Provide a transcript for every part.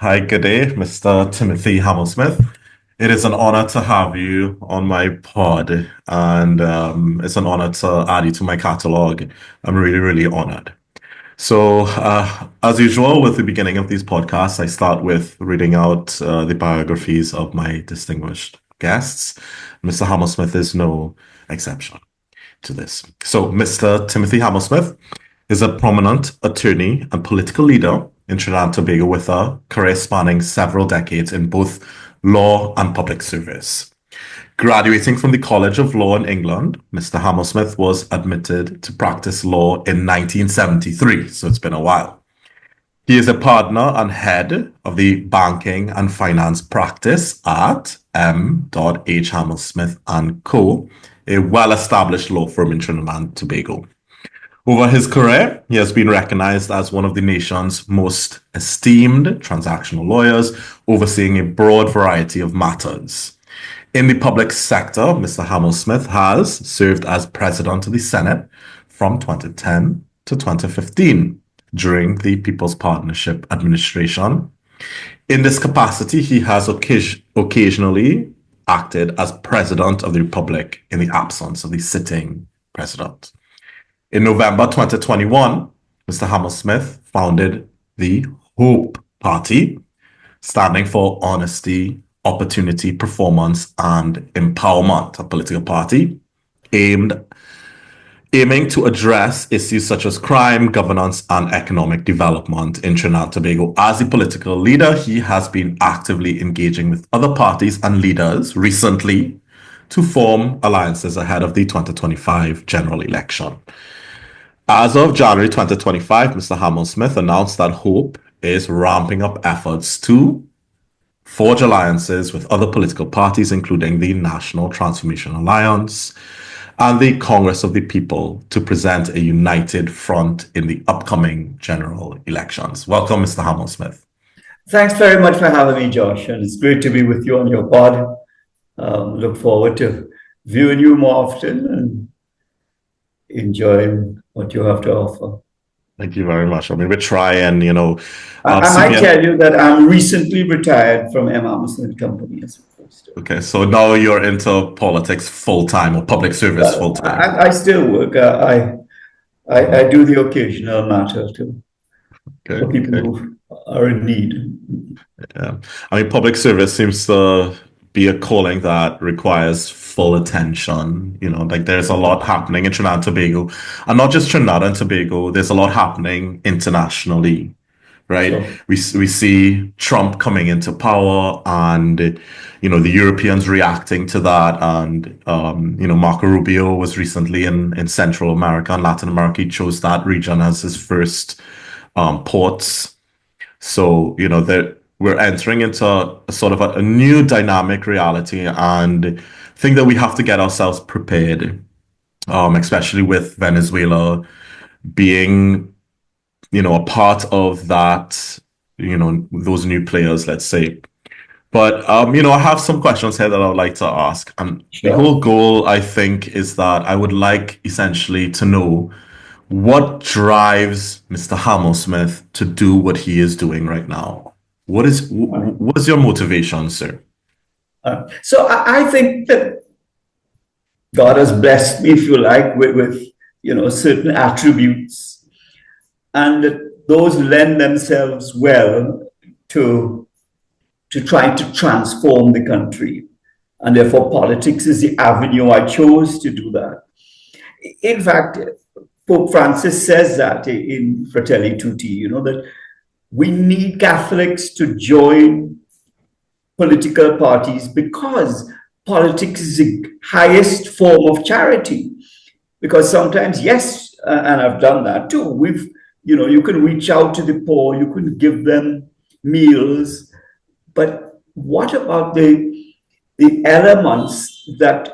Hi, good day, Mr. Timothy Hamel-Smith. It is an honor to have you on my pod, and it's an honor to add you to my catalog. I'm really, really honored. As usual, with the beginning of these podcasts, I start with reading out the biographies of my distinguished guests. Mr. Hamel-Smith is no exception to this. So, Mr. Timothy Hamel-Smith is a prominent attorney and political leader in Trinidad and Tobago with a career spanning several decades in both law and public service. Graduating from the College of Law in England, Mr. Hamel-Smith was admitted to practice law in 1973, so it's been a while. He is a partner and head of the banking and finance practice at M.H. Hamel-Smith Co, a well-established law firm in Trinidad and Tobago. Over his career, he has been recognized as one of the nation's most esteemed transactional lawyers, overseeing a broad variety of matters. In the public sector, Mr. Hamel-Smith has served as president of the Senate from 2010 to 2015 during the People's Partnership Administration. In this capacity, he has occasionally acted as president of the Republic in the absence of the sitting president. In November 2021, Mr. Hamel-Smith founded the HOPE Party, standing for Honesty, Opportunity, Performance, and Empowerment, a political party aiming to address issues such as crime, governance, and economic development in Trinidad and Tobago. As a political leader, he has been actively engaging with other parties and leaders recently to form alliances ahead of the 2025 general election. As of January 2025, Mr. Hamel-Smith announced that HOPE is ramping up efforts to forge alliances with other political parties, including the National Transformation Alliance and the Congress of the People, to present a united front in the upcoming general elections. Welcome, Mr. Hamel-Smith. Thanks very much for having me, Josh, and it's great to be with you on your pod. Look forward to viewing you more often and enjoying what you have to offer. Thank you very much. I mean, we try and, I might tell you that I'm recently retired from Hamel-Smith Company as opposed to. Okay, so now you're into politics full-time or public service full-time. I still work. I do the occasional matter too for people who are in need. Yeah, I mean, public service seems to be a calling that requires full attention. Like there's a lot happening in Trinidad and Tobago, and not just Trinidad and Tobago. There's a lot happening internationally, right? Sure. We see Trump coming into power, and the Europeans reacting to that, and Marco Rubio was recently in Central America and Latin America. He chose that region as his first ports. So that we're entering into a sort of a new dynamic reality, and I think that we have to get ourselves prepared, especially with Venezuela being, a part of that, those new players, let's say. But, I have some questions here that I would like to ask. And Sure. The whole goal, I think, is that I would like essentially to know what drives Mr. Hamel-Smith to do what he is doing right now. What is your motivation, sir? So I think that God has blessed me, if you like, with certain attributes, and that those lend themselves well to trying to transform the country, and therefore politics is the avenue I chose to do that. In fact, Pope Francis says that in Fratelli Tutti, that we need Catholics to join political parties because politics is the highest form of charity. Because sometimes, yes, and I've done that too, you can reach out to the poor, you can give them meals, but what about the elements that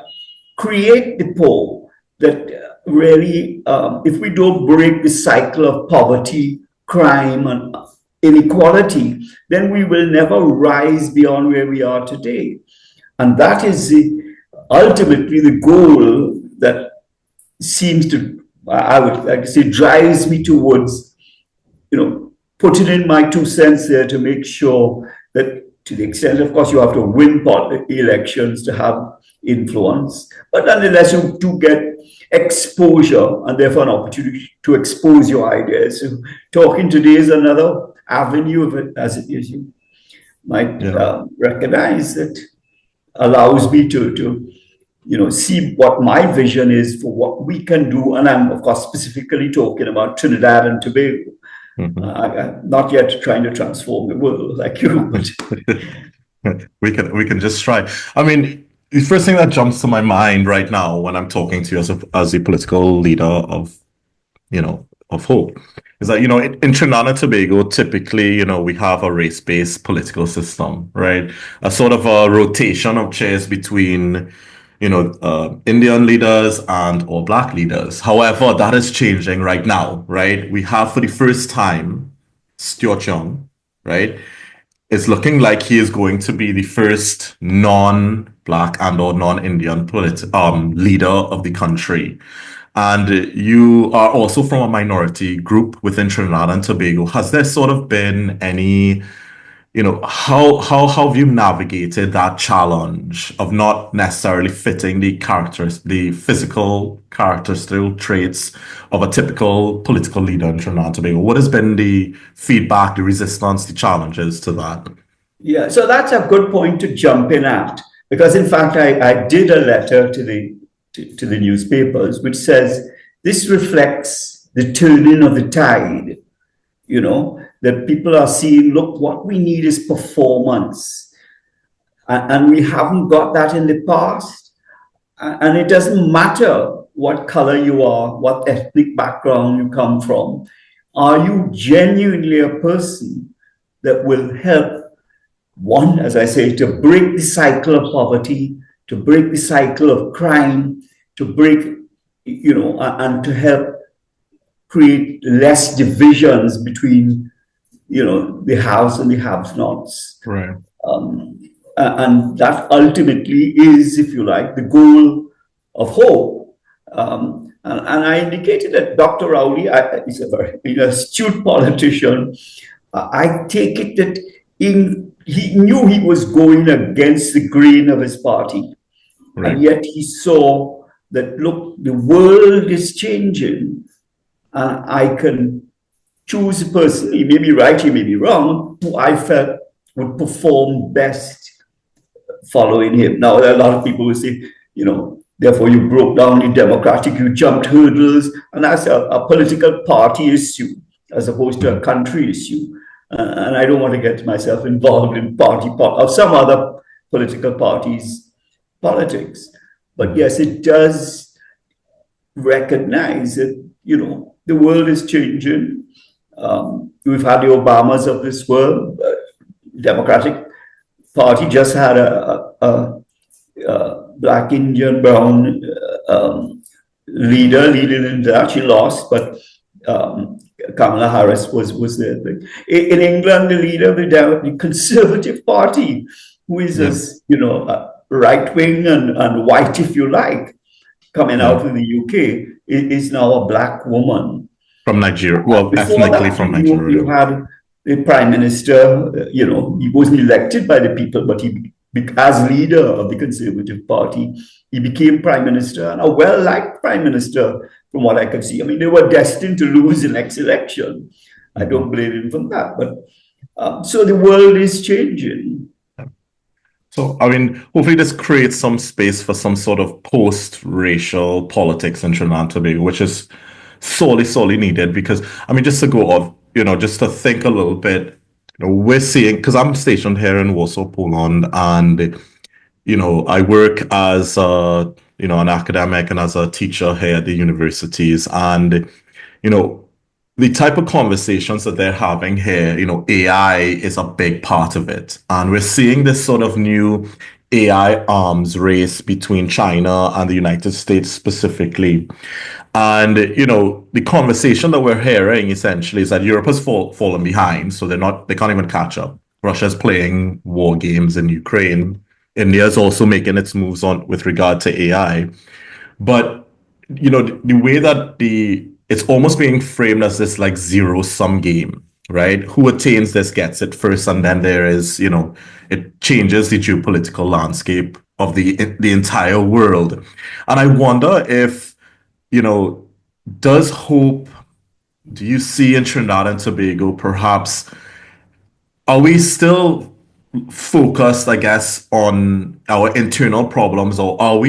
create the poor, that really, if we don't break the cycle of poverty, crime, and inequality, then we will never rise beyond where we are today. And that is ultimately the goal that seems to, I would like to say, drives me towards, putting in my 2 cents there to make sure that, to the extent, of course, you have to win elections to have influence, but nonetheless, you do get exposure and therefore an opportunity to expose your ideas. So talking today is another avenue of it, as it is. You might recognize that allows me to see what my vision is for what we can do. And I'm, of course, specifically talking about Trinidad and Tobago. I'm not yet trying to transform the world like you, but we can just try. I mean, the first thing that jumps to my mind right now when I'm talking to you as a political leader of hope is that, in Trinidad and Tobago, typically, we have a race-based political system, right? A sort of a rotation of chairs between, Indian leaders and or Black leaders. However, that is changing right now, right? We have for the first time Stuart Young, right? It's looking like he is going to be the first non-Black and or non-Indian leader of the country. And you are also from a minority group within Trinidad and Tobago. Has there sort of been any, how have you navigated that challenge of not necessarily fitting the physical characteristic traits of a typical political leader in Trinidad and Tobago? What has been the feedback, the resistance, the challenges to that? Yeah, so that's a good point to jump in at, because in fact, I did a letter to the newspapers, which says this reflects the turning of the tide, that people are seeing, look, what we need is performance. And we haven't got that in the past. And it doesn't matter what color you are, what ethnic background you come from. Are you genuinely a person that will help, one, as I say, to break the cycle of poverty, to break the cycle of crime, to break, and to help create less divisions between, the haves and the have-nots. Right. And that ultimately is, if you like, the goal of hope. And I indicated that Dr. Rowley is a very astute politician. I take it that he knew he was going against the grain of his party. Right. And yet he saw that, look, the world is changing, and I can choose a person, he may be right, he may be wrong, who I felt would perform best following him. Now, there are a lot of people who say, therefore you broke down the democratic, you jumped hurdles, and that's a political party issue as opposed to a country issue. And I don't want to get myself involved in of some other political parties' politics. But yes, it does recognize that, the world is changing. We've had the Obamas of this world. Democratic Party just had a Black Indian brown leader leading that. She lost, but Kamala Harris was there. In England, the leader of the Conservative Party, who is right wing and white, if you like, coming out of the UK, is now a Black woman from Nigeria. Well, ethnically from Nigeria. You had the prime minister. He wasn't elected by the people, but he, as leader of the Conservative Party, he became prime minister, and a well-liked prime minister, from what I could see. I mean, they were destined to lose the next election. I don't blame him for that. But so the world is changing. So, I mean, hopefully this creates some space for some sort of post-racial politics in Trinidad and Tobago, which is sorely needed. Because, I mean, just to go off, just to think a little bit, we're seeing, because I'm stationed here in Warsaw, Poland, and, I work as an academic and as a teacher here at the universities. And, the type of conversations that they're having here, AI is a big part of it. And we're seeing this sort of new AI arms race between China and the United States specifically. And, the conversation that we're hearing essentially is that Europe has fallen behind. So they can't even catch up. Russia's playing war games in Ukraine. India is also making its moves on with regard to AI. But, the way that it's almost being framed as this like zero-sum game. right? Who attains this gets it first, and then there is, it changes the geopolitical landscape of the entire world. And I wonder if, you know, does hope, do you see in Trinidad and Tobago, perhaps, are we still focused, I guess, on our internal problems, or or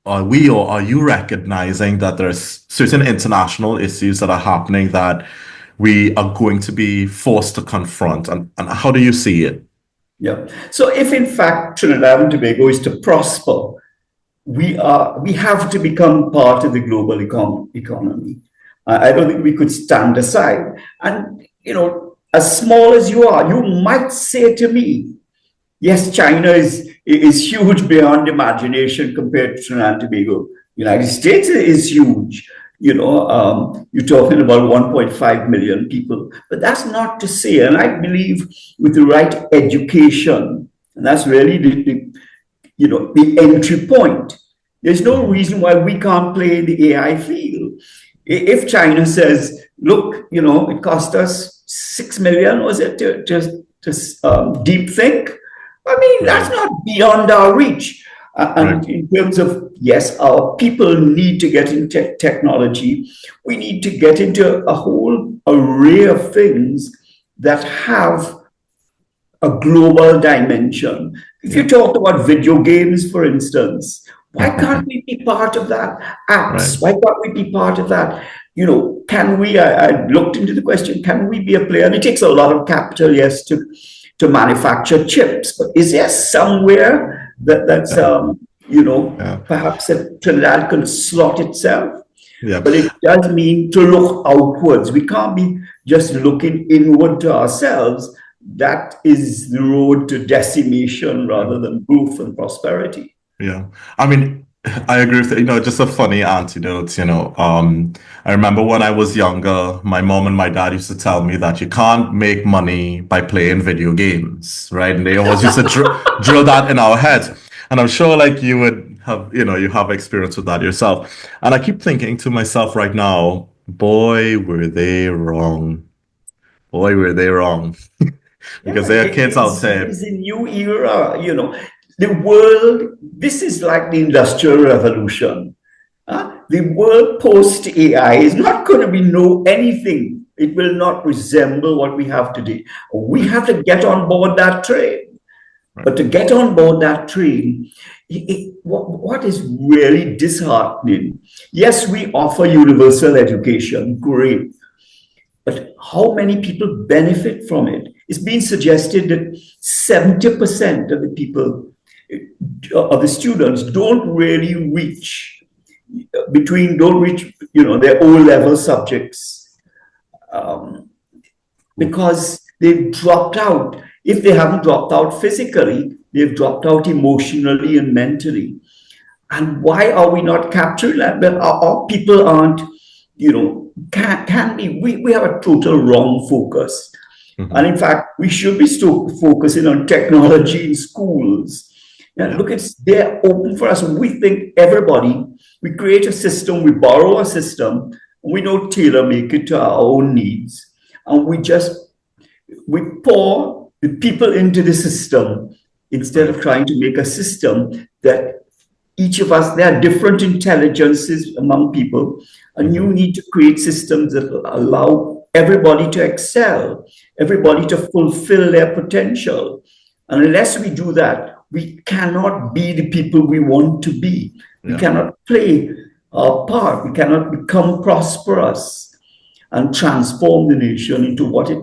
are you recognizing that there's certain international issues that are happening that we are going to be forced to confront? And how do you see it? Yeah. So if in fact Trinidad and Tobago is to prosper, we have to become part of the global economy. I don't think we could stand aside. And as small as you are, you might say to me, yes, China is huge beyond imagination compared to Trinidad and Tobago. United States is huge. You're talking about 1.5 million people, but that's not to say. And I believe with the right education, and that's really the entry point. There's no reason why we can't play in the AI field. If China says, look, it cost us 6 million, was it, to deep think? I mean, that's not beyond our reach. And in terms of, yes, our people need to get into technology. We need to get into a whole array of things that have a global dimension. If you talk about video games, for instance, why can't we be part of that? Apps, why can't we be part of that? Can we, I looked into the question, can we be a player? And it takes a lot of capital, yes, to manufacture chips, but is there somewhere that's perhaps that Trinidad can slot itself? Yeah. But it does mean to look outwards. We can't be just looking inward to ourselves. That is the road to decimation rather than growth and prosperity. Yeah. I mean, I agree with you. Just a funny anecdote, I remember when I was younger, my mom and my dad used to tell me that you can't make money by playing video games, right? And they always used to drill that in our heads. And I'm sure like you would have, you have experience with that yourself. And I keep thinking to myself right now, boy, were they wrong. Boy, were they wrong. Because there are kids out there. It's a new era, The world, this is like the Industrial Revolution. The world post AI is not going to be anything. It will not resemble what we have today. We have to get on board that train. But to get on board that train, what is really disheartening? Yes, we offer universal education, great. But how many people benefit from it? It's been suggested that 70% of the people, of the students, don't reach their O-level subjects because they've dropped out. If they haven't dropped out physically, they've dropped out emotionally and mentally. And why are we not capturing that? Our people aren't, can we have a total wrong focus. Mm-hmm. And in fact, we should be still focusing on technology in schools. And look, it's there open for us. We think we create a system, we borrow a system, and we don't tailor make it to our own needs. And we pour the people into the system instead of trying to make a system that each of us, there are different intelligences among people, and you need to create systems that will allow everybody to excel, everybody to fulfill their potential. And unless we do that, we cannot be the people we want to be. We cannot play our part. We cannot become prosperous and transform the nation into what it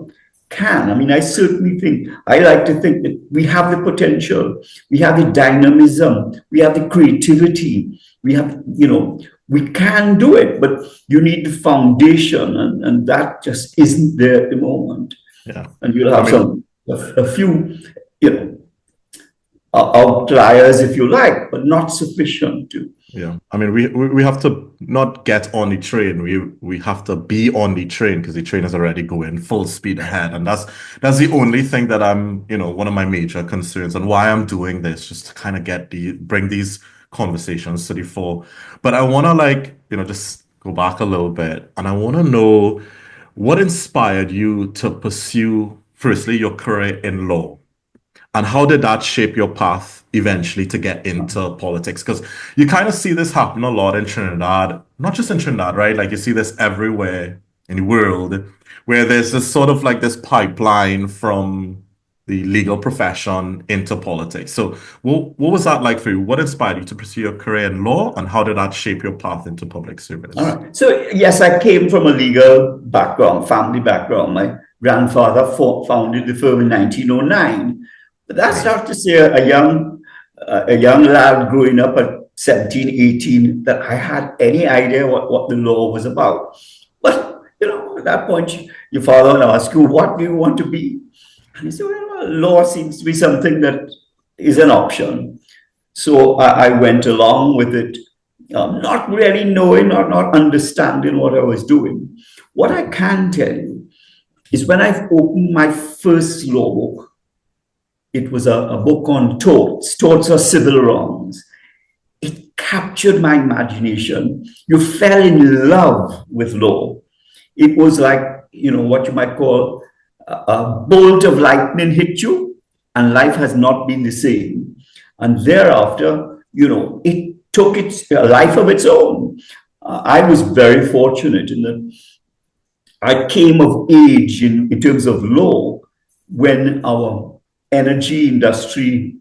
can. I mean, I like to think that we have the potential, we have the dynamism, we have the creativity, we can do it, but you need the foundation, and that just isn't there at the moment. Yeah. And you'll have a few, outliers, if you like, but not sufficient to. Yeah, I mean, we have to not get on the train. We have to be on the train because the train is already going full speed ahead, and that's the only thing that I'm, one of my major concerns and why I'm doing this, just to kind of bring these conversations to the fore. But I want to just go back a little bit, and I want to know what inspired you to pursue, firstly, your career in law? And how did that shape your path eventually to get into politics? Because you kind of see this happen a lot in Trinidad, not just in Trinidad, right? Like you see this everywhere in the world, where there's this sort of like this pipeline from the legal profession into politics. So what was that like for you? What inspired you to pursue your career in law, and how did that shape your path into public service? All right. So, yes, I came from a legal background, family background. My grandfather founded the firm in 1909. But that's not to say a young lad growing up at 17, 18, that I had any idea what the law was about. But, at that point, your father will ask you, what do you want to be? And he said, well, law seems to be something that is an option. So I went along with it, not really knowing or not understanding what I was doing. What I can tell you is when I opened my first law book, it was a book on torts. Torts are civil wrongs. It captured my imagination. You fell in love with law. It was like, what you might call a bolt of lightning hit you, and life has not been the same. And thereafter, it took its life of its own. I was very fortunate in that I came of age in terms of law when our energy industry,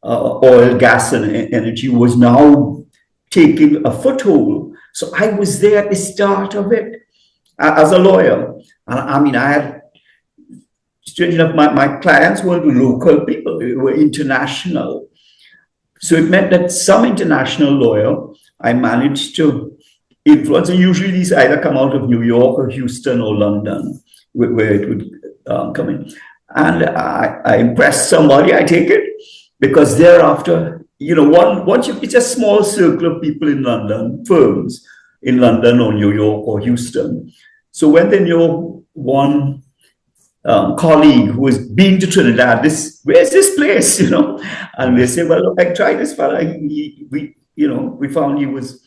oil, gas, and energy was now taking a foothold. So I was there at the start of it as a lawyer. And I had, strange enough, my clients weren't local people, they were international. So it meant that some international lawyer I managed to influence, and usually these either come out of New York or Houston or London, where it would come in. And I impressed somebody, I take it, because thereafter, it's a small circle of people in London, firms in London or New York or Houston. So when they know one colleague who has been to Trinidad, where's this place, and they say, well, look, I tried this fella, we found he was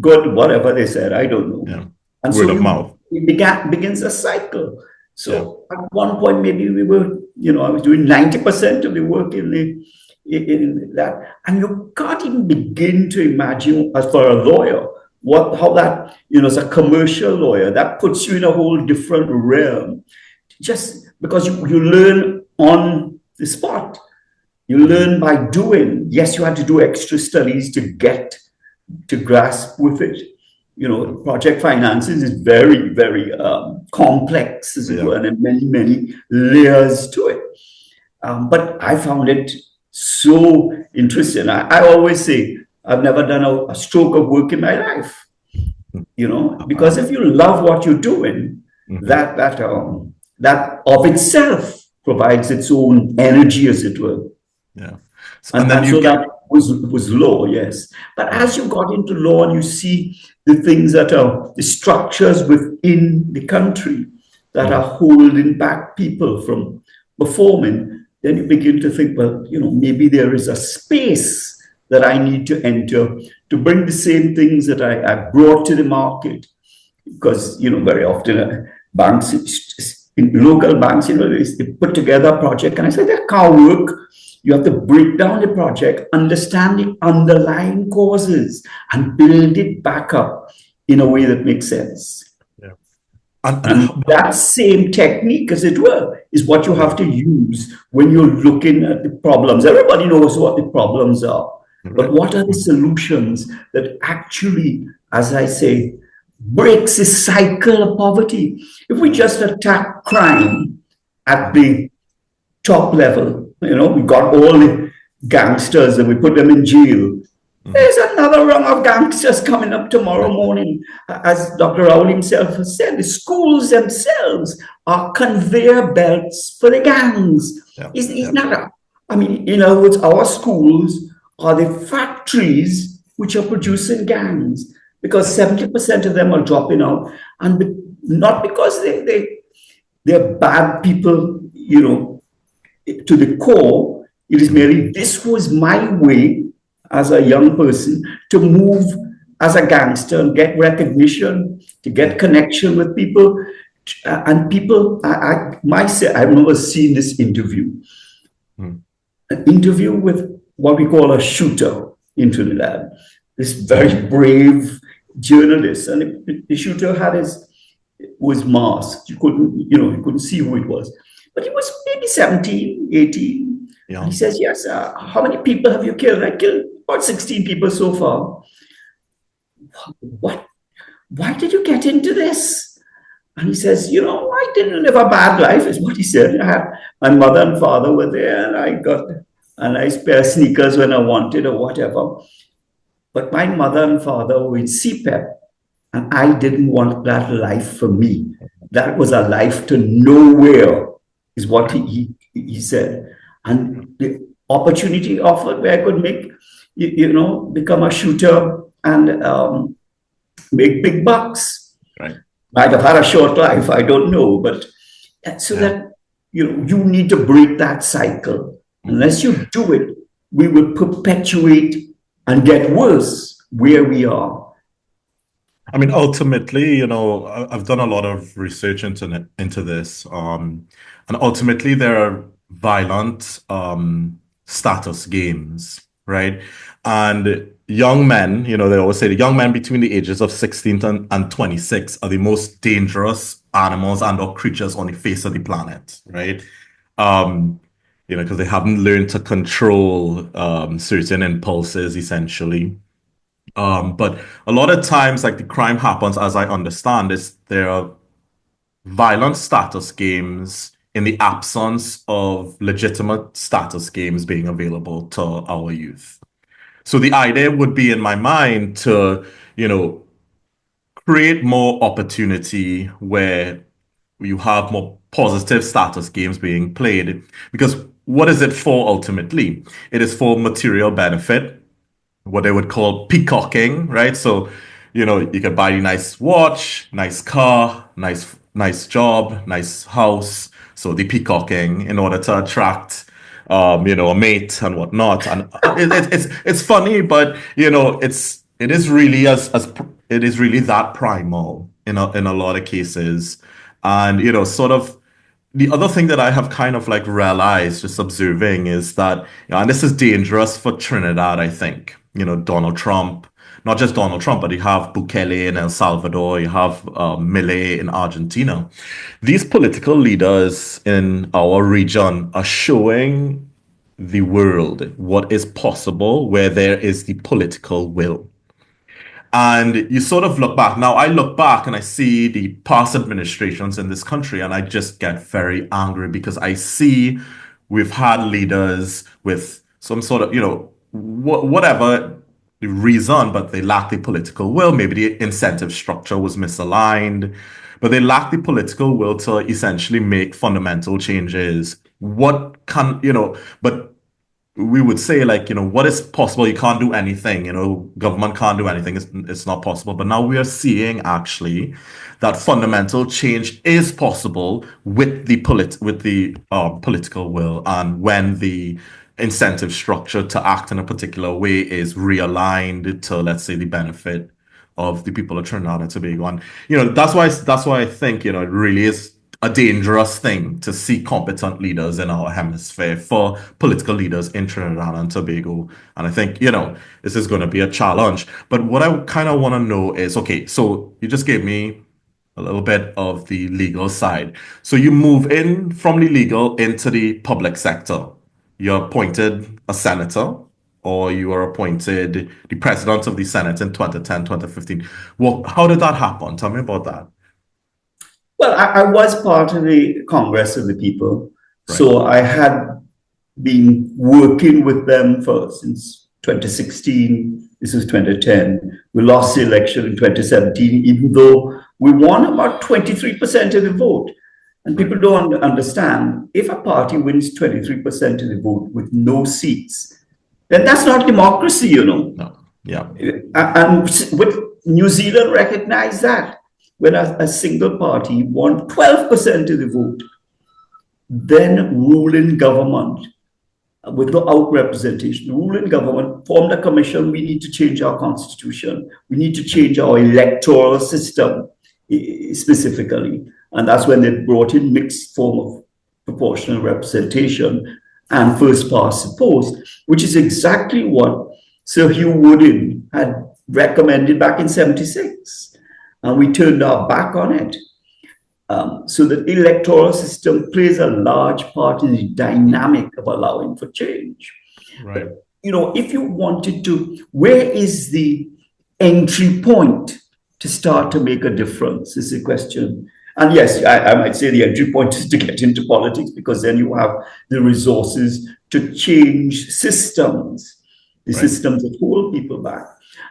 good, whatever they said, I don't know. Yeah. And Word so of mouth. It begins a cycle. So at one point, maybe we were, I was doing 90% of the work in that. And you can't even begin to imagine, as for a lawyer, how that, as a commercial lawyer, that puts you in a whole different realm. Just because you learn on the spot. You learn by doing. Yes, you had to do extra studies to grasp with it. Project finances is very, very complex, as it were, and many, many layers to it. But I found it so interesting. I always say, I've never done a stroke of work in my life, because if you love what you're doing, that of itself provides its own energy, as it were. Yeah. And then that was law, yes. But as you got into law and you see the things that are the structures within the country that are holding back people from performing, then you begin to think, well, maybe there is a space that I need to enter to bring the same things that I brought to the market. Because, very often banks, in local banks, they put together a project and I say, that can't work. You have to break down the project, understand the underlying causes, and build it back up in a way that makes sense. Yeah. And that same technique, as it were, is what you have to use when you're looking at the problems. Everybody knows what the problems are, but what are the solutions that actually, as I say, breaks the cycle of poverty? If we just attack crime at the top level, we got all the gangsters and we put them in jail. There's another rung of gangsters coming up tomorrow morning. As Dr. Raoul himself has said, the schools themselves are conveyor belts for the gangs. It's not in other words, our schools are the factories which are producing gangs, because 70% of them are dropping out, and not because they're bad people, to the core. It is merely, this was my way as a young person to move as a gangster and get recognition, to get connection with people. And people, I remember seeing this interview, an interview with what we call a shooter in Trinidad, this very brave journalist. And the shooter was masked. You couldn't see who it was. But he was maybe 17, 18. Yeah. And he says, yes, how many people have you killed? I killed about 16 people so far. What? Why did you get into this? And he says, I didn't live a bad life, is what he said. My mother and father were there, and I got a nice pair of sneakers when I wanted or whatever. But my mother and father were in CPEP, and I didn't want that life for me. That was a life to nowhere, is what he said. And the opportunity offered where I could make, become a shooter and make big bucks. Right. Might have had a short life, I don't know, but that you need to break that cycle. Unless you do it, we will perpetuate and get worse where we are. I mean, ultimately, I've done a lot of research into this, and ultimately there are violent status games, right? And young men, they always say the young men between the ages of 16 and 26 are the most dangerous animals and or creatures on the face of the planet, right? Because they haven't learned to control certain impulses, essentially. But a lot of times, like the crime happens, as I understand, there are violent status games in the absence of legitimate status games being available to our youth. So the idea would be in my mind to, create more opportunity where you have more positive status games being played. Because what is it for ultimately? It is for material benefit, what they would call peacocking, right? So, you can buy a nice watch, nice car, nice job, nice house. So the peacocking in order to attract a mate and whatnot. And it's funny, but it is really it is really that primal in a lot of cases. And sort of the other thing that I have kind of like realized just observing is that, and this is dangerous for Trinidad, I think. Donald Trump, not just Donald Trump, but you have Bukele in El Salvador, you have Milei in Argentina. These political leaders in our region are showing the world what is possible where there is the political will. And you sort of look back. Now, I look back and I see the past administrations in this country, and I just get very angry because I see we've had leaders with some sort of, whatever the reason, but they lack the political will. Maybe the incentive structure was misaligned, but they lack the political will to essentially make fundamental changes. What can, but we would say like, what is possible? You can't do anything, government can't do anything. It's not possible. But now we are seeing actually that fundamental change is possible with the political will, and when the incentive structure to act in a particular way is realigned to, let's say, the benefit of the people of Trinidad and Tobago. And, that's why I think, it really is a dangerous thing to see competent leaders in our hemisphere for political leaders in Trinidad and Tobago. And I think, this is going to be a challenge. But what I kind of want to know is, okay, so you just gave me a little bit of the legal side. So you move in from the legal into the public sector. You're appointed a senator, or you are appointed the president of the Senate in 2010, 2015. Well, how did that happen? Tell me about that. Well, I was part of the Congress of the People, right. So I had been working with them since 2016. This is 2010. We lost the election in 2017, even though we won about 23% of the vote. And people don't understand, if a party wins 23% of the vote with no seats, then that's not democracy, No. Yeah. And with New Zealand recognized that. When a single party won 12% of the vote, then ruling government without representation. The ruling government formed a commission. We need to change our constitution. We need to change our electoral system specifically. And that's when they brought in mixed form of proportional representation and first past the post, which is exactly what Sir Hugh Woodin had recommended back in 76. And we turned our back on it. So the electoral system plays a large part in the dynamic of allowing for change. Right. But, if you wanted to, where is the entry point to start to make a difference is the question. And yes, I might say the entry point is to get into politics, because then you have the resources to change systems, the systems that hold people back.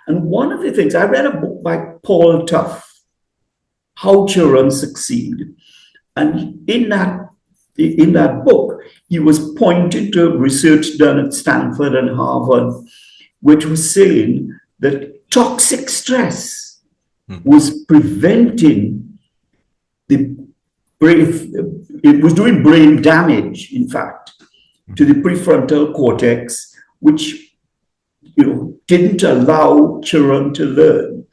And one of the things, I read a book by Paul Tough, How Children Succeed. And in that book, he was pointing to research done at Stanford and Harvard, which was saying that toxic stress was preventing it was doing brain damage, in fact, to the prefrontal cortex, which didn't allow children to learn.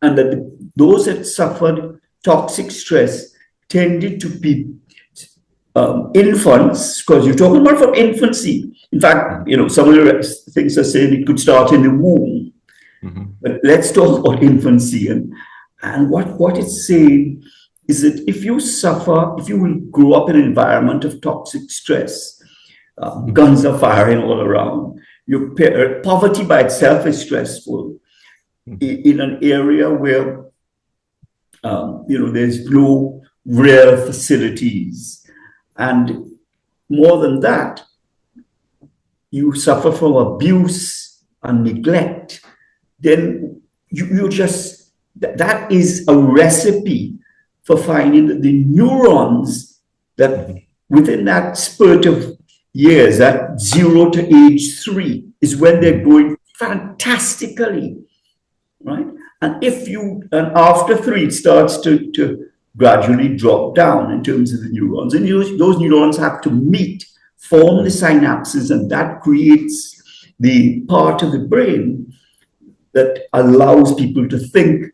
And that those that suffered toxic stress tended to be infants, because you're talking about from infancy. In fact, some of the things are saying it could start in the womb. But let's talk about infancy. And what it's saying is that if you will grow up in an environment of toxic stress, guns are firing all around, poverty by itself is stressful, in an area where there's no real facilities, and more than that, you suffer from abuse and neglect, then you just, that is a recipe for finding that the neurons that within that spurt of years, that 0 to age 3, is when they're growing fantastically, right? And after 3, it starts to gradually drop down in terms of the neurons. And those neurons have to form the synapses, and that creates the part of the brain that allows people to think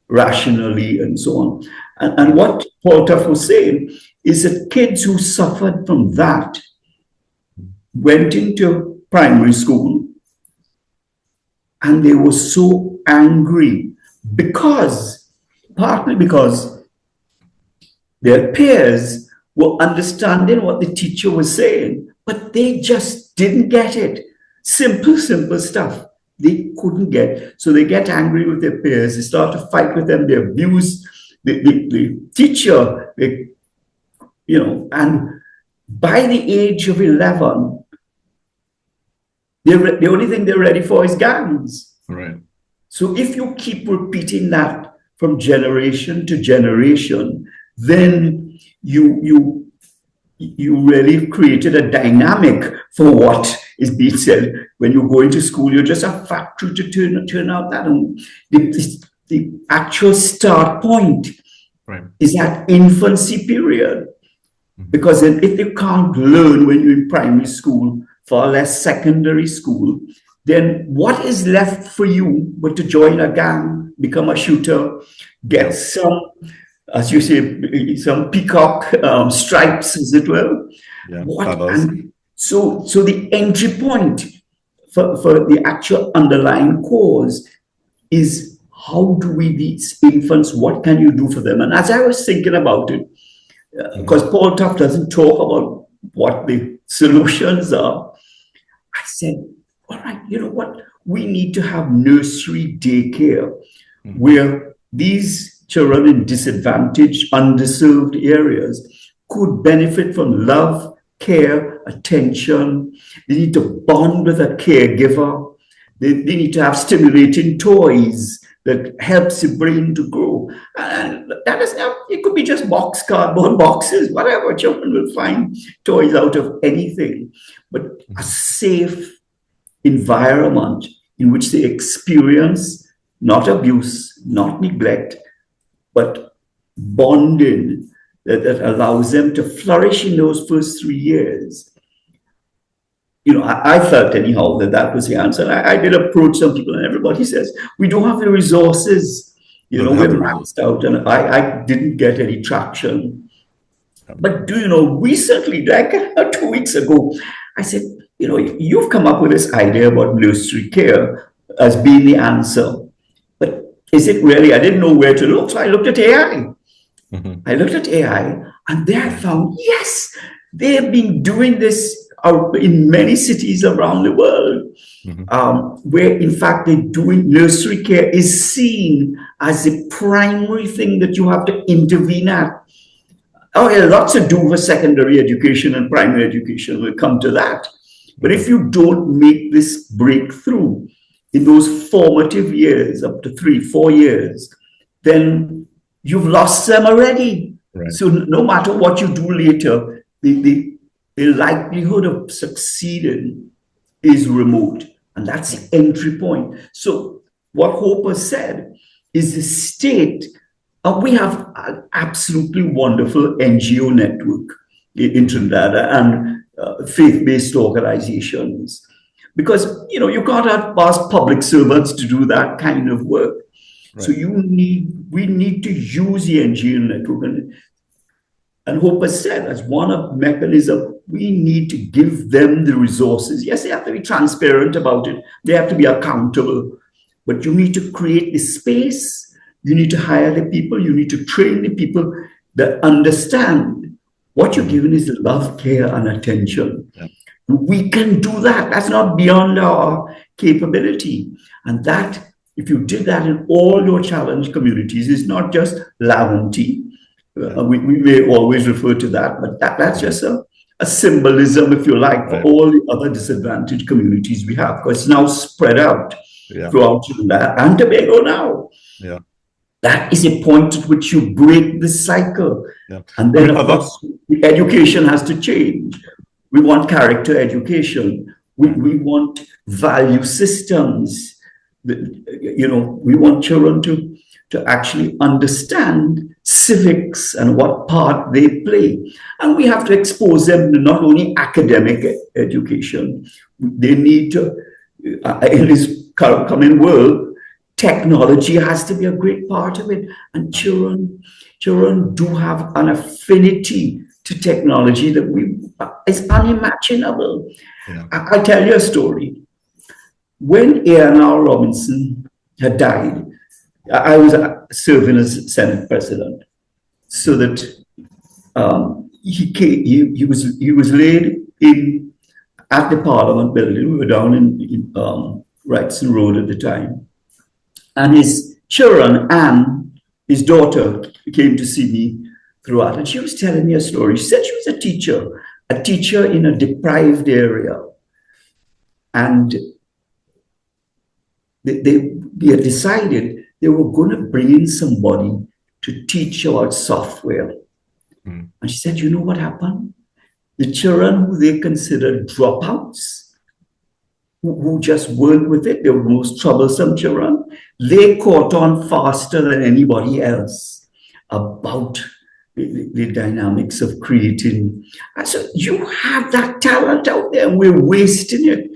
rationally and so on. And what Paul Tough was saying is that kids who suffered from that went into primary school and they were so angry partly because their peers were understanding what the teacher was saying, but they just didn't get it. Simple stuff they couldn't get. So they get angry with their peers, they start to fight with them, they abuse the teacher, and by the age of 11, the only thing they're ready for is gangs. Right. So if you keep repeating that from generation to generation, then you really created a dynamic for what is being said. When you go into school, you're just a factory to turn out that. And the actual start point is that infancy period. Because then if you can't learn when you're in primary school, far less secondary school, then what is left for you but to join a gang, become a shooter, get some, as you say, some peacock stripes, as it were. Yeah, and so the entry point for the actual underlying cause is, how do these infants, what can you do for them? And as I was thinking about it, because Paul Tough doesn't talk about what the solutions are, I said, all right, you know what? We need to have nursery daycare where these children in disadvantaged, underserved areas could benefit from love, care, attention. They need to bond with a caregiver. They need to have stimulating toys that helps the brain to grow. And that is, it could be just cardboard boxes, whatever. Children will find toys out of anything. But a safe environment in which they experience not abuse, not neglect, but bonding that allows them to flourish in those first 3 years. I felt anyhow that was the answer. I did approach some people, and everybody says, we don't have the resources. We're maxed out, and I didn't get any traction. But recently, like 2 weeks ago, I said, you've come up with this idea about nursery care as being the answer. But is it really? I didn't know where to look, so I looked at AI. I looked at AI, and there I found, yes, they have been doing this in many cities around the world, where in fact nursery care is seen as the primary thing that you have to intervene at. Oh, yeah, lots to do for secondary education and primary education. We'll come to that. But if you don't make this breakthrough in those formative years, up to 3-4 years, then you've lost them already. Right. So no matter what you do later, the likelihood of succeeding is remote. And that's the entry point. So what Hope has said is the state, we have an absolutely wonderful NGO network in Trinidad and faith-based organizations. Because, you can't ask public servants to do that kind of work. Right. So we need to use the NGO network. And Hope has said, as one of mechanism, we need to give them the resources. Yes, they have to be transparent about it. They have to be accountable. But you need to create the space. You need to hire the people. You need to train the people that understand what you're given is love, care, and attention. Yeah. We can do that. That's not beyond our capability. And that, if you did that in all your challenged communities, it's not just Laventille. We may always refer to that, but that's just a symbolism, if you like, for all the other disadvantaged communities we have, because it's now spread out throughout Trinidad and Tobago now. Yeah. That is a point at which you break the cycle. Yeah. And then, of course, the education has to change. We want character education. We want value systems. We want children to actually understand civics and what part they play. And we have to expose them to not only academic education, they need to, in this coming world, technology has to be a great part of it. And children do have an affinity to technology that is unimaginable. Yeah. I'll tell you a story. When A.N.R. Robinson had died, I was serving as Senate President, so that he was laid in at the Parliament building. We were down in Wrightson Road at the time, and his children and his daughter came to see me throughout, and she was telling me a story. She said she was a teacher in a deprived area, and they had decided they were going to bring in somebody to teach about software. And she said, you know what happened? The children who they considered dropouts, who just weren't with it, they were the most troublesome children, they caught on faster than anybody else about the dynamics of creating. And so you have that talent out there, and we're wasting it.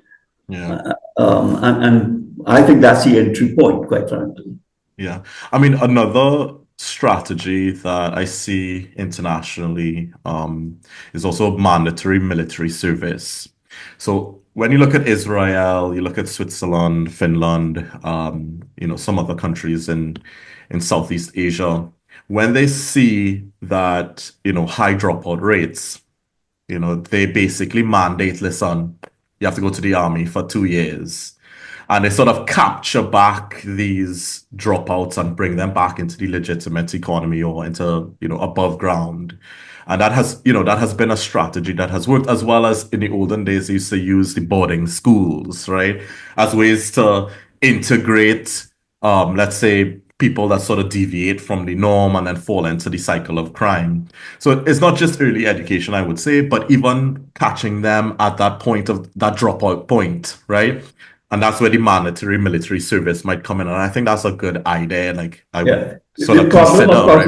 Yeah. And I think that's the entry point, quite frankly. Yeah. I mean, another strategy that I see internationally is also mandatory military service. So when you look at Israel, you look at Switzerland, Finland, some other countries in Southeast Asia, when they see that, high dropout rates, they basically mandate, listen, you have to go to the army for 2 years. And they sort of capture back these dropouts and bring them back into the legitimate economy or into, above ground. And that has been a strategy that has worked, as well as in the olden days, they used to use the boarding schools, right, as ways to integrate, let's say, people that sort of deviate from the norm and then fall into the cycle of crime. So it's not just early education, I would say, but even catching them at that point of that dropout point, right? And that's where the mandatory military service might come in. And I think that's a good idea. Like, I would sort of consider, right?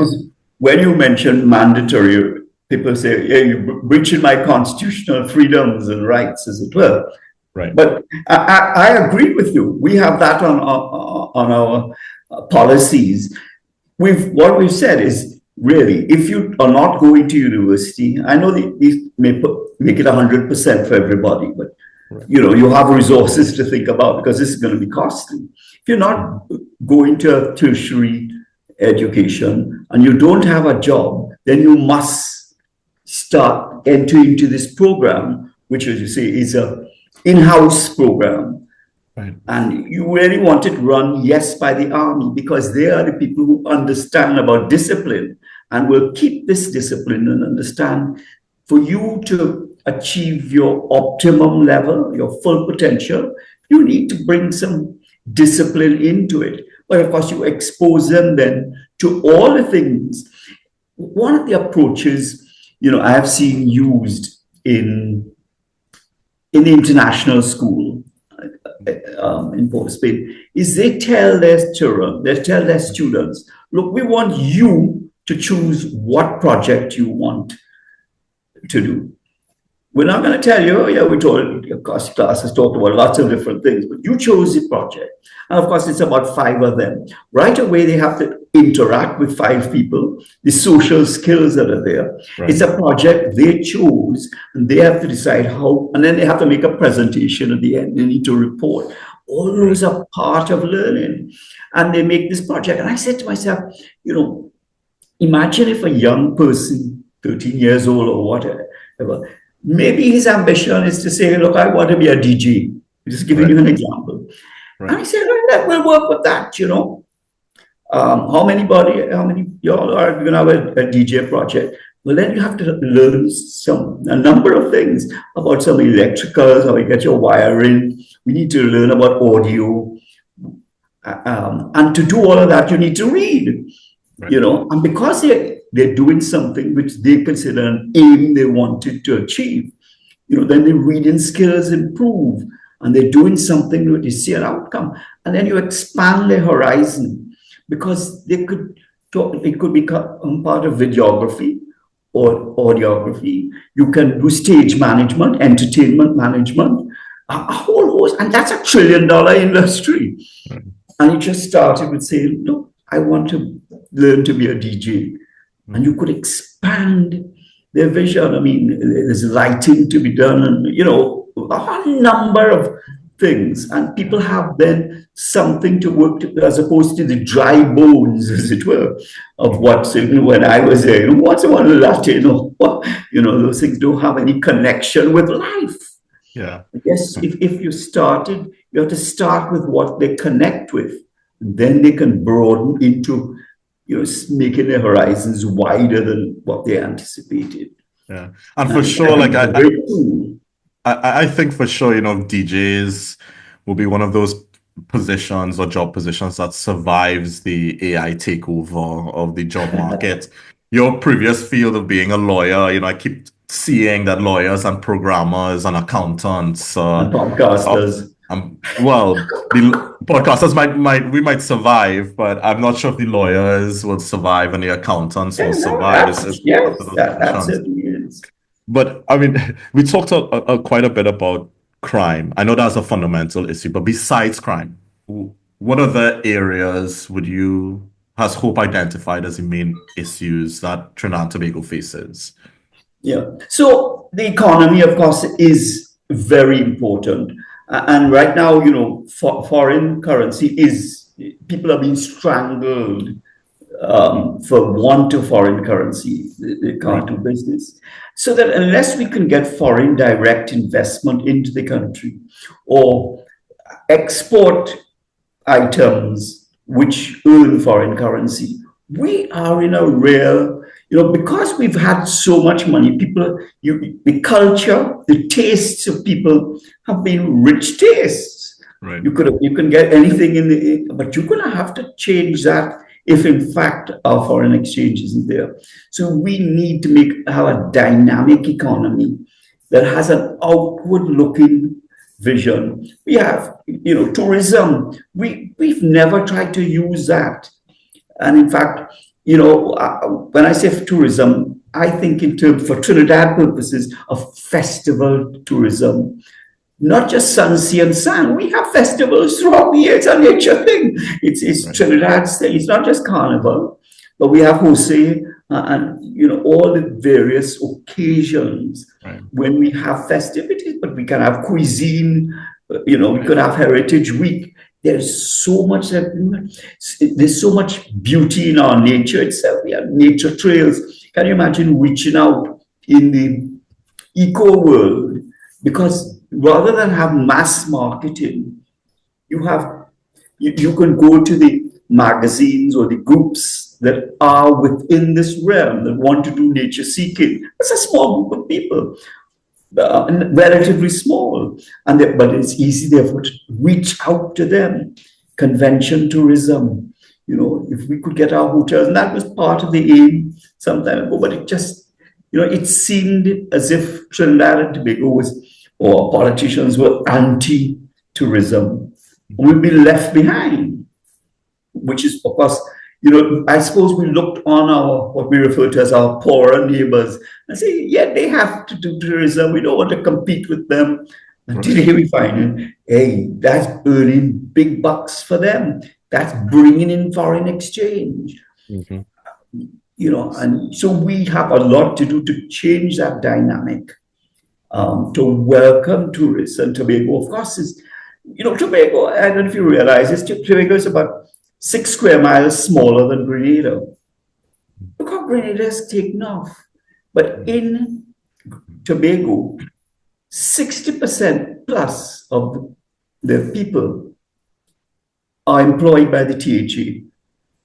When you mention mandatory, people say, yeah, you're breaching my constitutional freedoms and rights, as it were. Right. But I agree with you. We have that on our policies. What we've said is, really, if you are not going to university, I know these may make it 100% for everybody, but you have resources to think about because this is going to be costly. If you're not going to a tertiary education and you don't have a job, then you must start entering into this program, which, as you say, is a in-house program. Right. And you really want it run, yes, by the army, because they are the people who understand about discipline and will keep this discipline and understand for you to achieve your optimum level, your full potential, you need to bring some discipline into it. But of course, you expose them then to all the things. One of the approaches, I have seen used in the international school in Port of Spain is they tell their students, look, we want you to choose what project you want to do. We're not going to tell you, oh yeah, we told, of course, class has talked about lots of different things, but you chose the project. And of course, it's about 5 of them. Right away, they have to interact with 5 people, the social skills that are there. Right. It's a project they chose, and they have to decide how, and then they have to make a presentation at the end. They need to report. All those are part of learning. And they make this project. And I said to myself, imagine if a young person, 13 years old or whatever, maybe his ambition is to say, look, I want to be a DJ. Just giving you an example. Right. And I said, well, we'll work with that, How many y'all are going to have a DJ project? Well, then you have to learn a number of things about some electricals, how you get your wiring. We need to learn about audio. And to do all of that, you need to read, right. And because they're doing something which they consider an aim they wanted to achieve, then their reading skills improve and they're doing something where they see an outcome. And then you expand their horizon because it could become part of videography or audiography. You can do stage management, entertainment management, a whole host. And that's $1 trillion industry. Right. And it just started with saying, look, I want to learn to be a DJ. And you could expand their vision. I mean, there's lighting to be done and, a whole number of things. And people have then something to work to, as opposed to the dry bones, as it were, of what, when I was there, what's one Latin or what, those things don't have any connection with life. Yeah. Yes, if you started, you have to start with what they connect with. Then they can broaden into making their horizons wider than what they anticipated. Yeah, and for sure, I think for sure, DJs will be one of those positions or job positions that survives the AI takeover of the job market. Your previous field of being a lawyer, I keep seeing that lawyers and programmers and accountants and podcasters. Well, the podcasters might survive, but I'm not sure if the lawyers will survive and the accountants will survive. Absolutely is. But I mean, we talked quite a bit about crime. I know that's a fundamental issue, but besides crime, what other areas has Hope identified as the main issues that Trinidad and Tobago faces? Yeah. So the economy, of course, is very important. And right now, foreign currency people are being strangled for want of foreign currency. They can't do business. So that unless we can get foreign direct investment into the country or export items which earn foreign currency, we are in a real, because we've had so much money, the culture, the tastes of people have been rich tastes. Right. You can get anything but you're going to have to change that if in fact our foreign exchange isn't there. So we need to have a dynamic economy that has an outward-looking vision. We have, tourism. We've never tried to use that. And in fact, when I say tourism, I think in terms for Trinidad purposes of festival tourism, not just sun, sea, and sand. We have festivals throughout the year. It's a nature thing. It's Right. Trinidad's thing. It's not just carnival, but we have Jose and all the various occasions Right. when we have festivities. But we can have cuisine. We Right. could have Heritage Week. There's so much beauty in our nature itself. We have nature trails. Can you imagine reaching out in the eco world? Because rather than have mass marketing, you can go to the magazines or the groups that are within this realm that want to do nature seeking. It's a small group of people, relatively small, but it's easy therefore to reach out to them. Convention tourism, if we could get our hotels, and that was part of the aim some time ago, but it just, it seemed as if Trinidad and Tobago or politicians were anti-tourism. We'd be left behind, which is, of course, I suppose we looked on what we refer to as our poorer neighbors and say, yeah, they have to do tourism. We don't want to compete with them. Until here we find, hey, that's earning big bucks for them. That's bringing in foreign exchange. Mm-hmm. And so we have a lot to do to change that dynamic, to welcome tourists. And Tobago, of course, is, Tobago, I don't know if you realize this, Tobago is about 6 square miles smaller than Grenada. Look how Grenada has taken off. But in Tobago, 60% plus of the people are employed by the THA.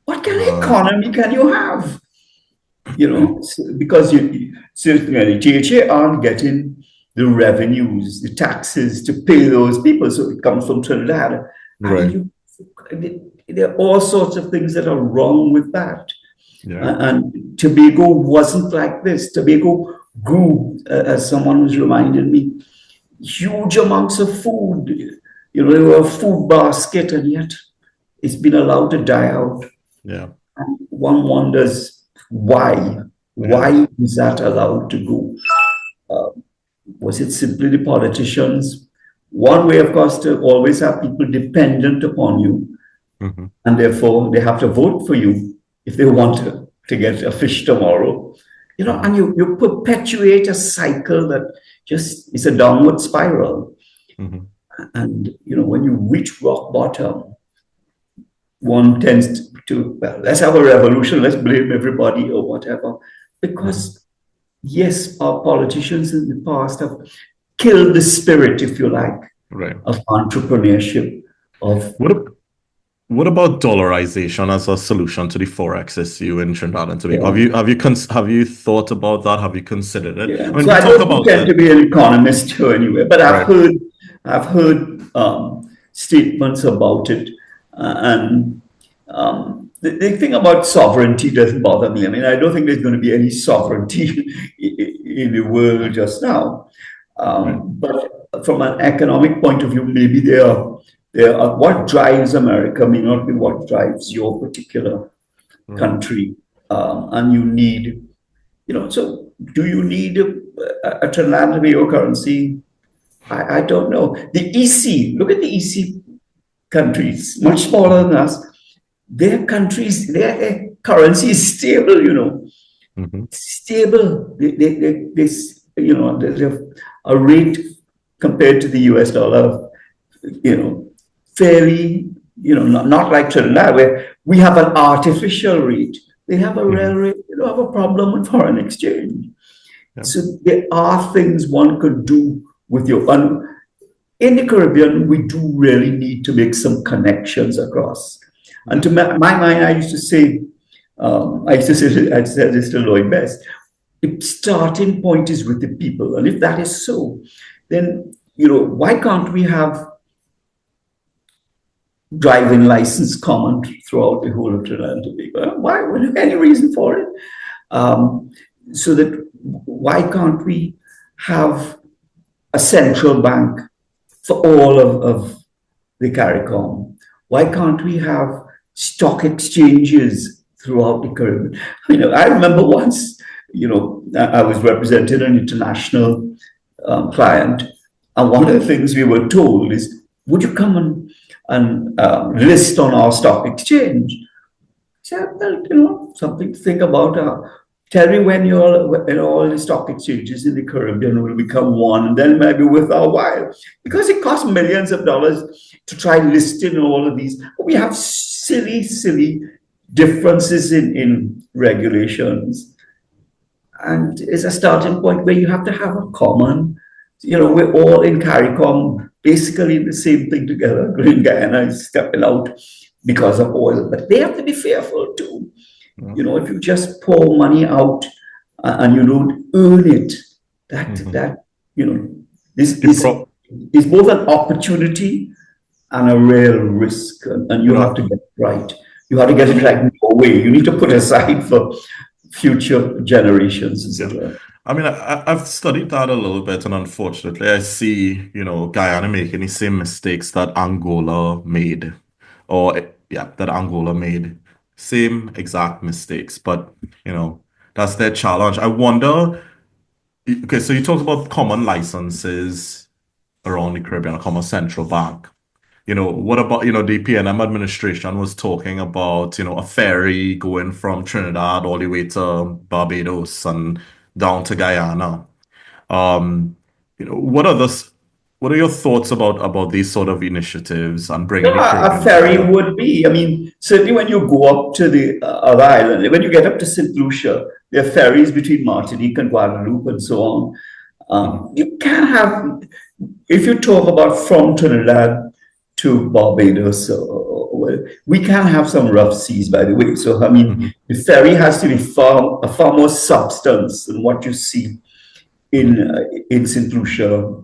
What kind of economy can you have? Because certainly the THA aren't getting the revenues, the taxes to pay those people. So it comes from Trinidad. Right. There are all sorts of things that are wrong with that. Yeah. And Tobago wasn't like this. Tobago grew, as someone was reminding me, huge amounts of food. They were a food basket, and yet it's been allowed to die out. Yeah. And one wonders why. Why is that allowed to go? Was it simply the politicians? One way, of course, to always have people dependent upon you, and therefore they have to vote for you if they want to get a fish tomorrow. And you perpetuate a cycle that just is a downward spiral. And when you reach rock bottom, one tends to, well, let's have a revolution, let's blame everybody or whatever. Because yes, our politicians in the past have killed the spirit, if you like, of entrepreneurship. What about dollarization as a solution to the forex issue in Trinidad and Tobago? Yeah. Have you thought about that? Have you considered it? Yeah. So I don't pretend to be an economist here anyway, but I've heard statements about it, and the thing about sovereignty doesn't bother me. I mean, I don't think there's going to be any sovereignty in the world just now, but from an economic point of view, maybe there are what drives America may not be what drives your particular country, and you need, so do you need a Trinidad and Tobago currency? I don't know. The EC, look at the EC countries, much smaller than us. Their countries, their currency is stable, stable. There's a rate compared to the US dollar, fairly, not like Trinidad, where we have an artificial rate. They have a real rate. They don't have a problem with foreign exchange. Yeah. So there are things one could do with in the Caribbean, we do really need to make some connections across. And to my mind, I said this to Lloyd Best, the starting point is with the people. And if that is so, then, why can't we have driving license common throughout the whole of Trinidad and Tobago? Why? Was there any reason for it? So that why can't we have a central bank for all of the CARICOM? Why can't we have stock exchanges throughout the Caribbean? I remember once I was representing an international client, and one of the things we were told is, would you come and list on our stock exchange? I said, well, something to think about. Tell me when all the stock exchanges in the Caribbean will become one, and then it might be worth our while. Because it costs millions of dollars to try listing all of these. We have silly differences in regulations. And it's a starting point where you have to have a common, we're all in CARICOM, basically the same thing together. Green Guyana is stepping out because of oil, but they have to be fearful too. If you just pour money out and you don't earn it, this is both an opportunity and a real risk, and you have to get it right. You have to get it like Norway. You need to put aside for future generations, etc. I mean, I've studied that a little bit, and unfortunately, I see, Guyana making the same mistakes that Angola made, that Angola made. Same exact mistakes, but, that's their challenge. I wonder, okay, so you talked about common licenses around the Caribbean, a common central bank. What about, the PNM administration was talking about, a ferry going from Trinidad all the way to Barbados and down to Guyana. What are your thoughts about these sort of initiatives and bringing the Caribbean a ferry together? would be, certainly when you go up to the other island, when you get up to St. Lucia, there are ferries between Martinique and Guadeloupe and so on. You can have, if you talk about from Trinidad to Barbados, we can have some rough seas, by the way. So, the ferry has to be far more substance than what you see in St. Lucia,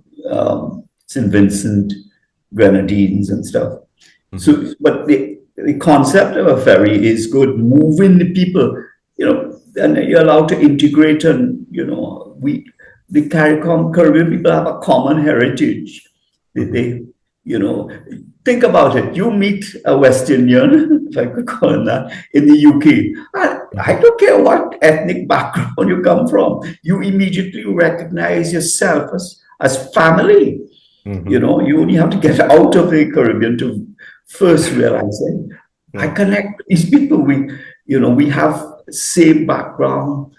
St. Vincent, Grenadines and stuff. So, but the concept of a ferry is good, moving the people, and you're allowed to integrate, and, the Caribbean people have a common heritage. They think about it. You meet a West Indian, if I could call him that, in the UK. I don't care what ethnic background you come from. You immediately recognize yourself as family. You only have to get out of the Caribbean to first realize it. I connect with these people. We have same background,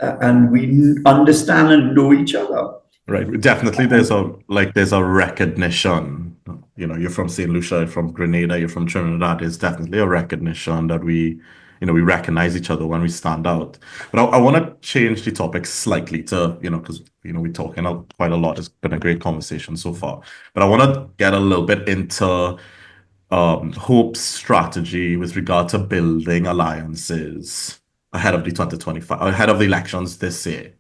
and we understand and know each other. Right. Definitely there's a recognition. You're from St. Lucia, you're from Grenada, you're from Trinidad. There's definitely a recognition that we recognize each other when we stand out. But I want to change the topic slightly to, because, we're talking quite a lot. It's been a great conversation so far. But I want to get a little bit into Hope's strategy with regard to building alliances ahead of the elections this year.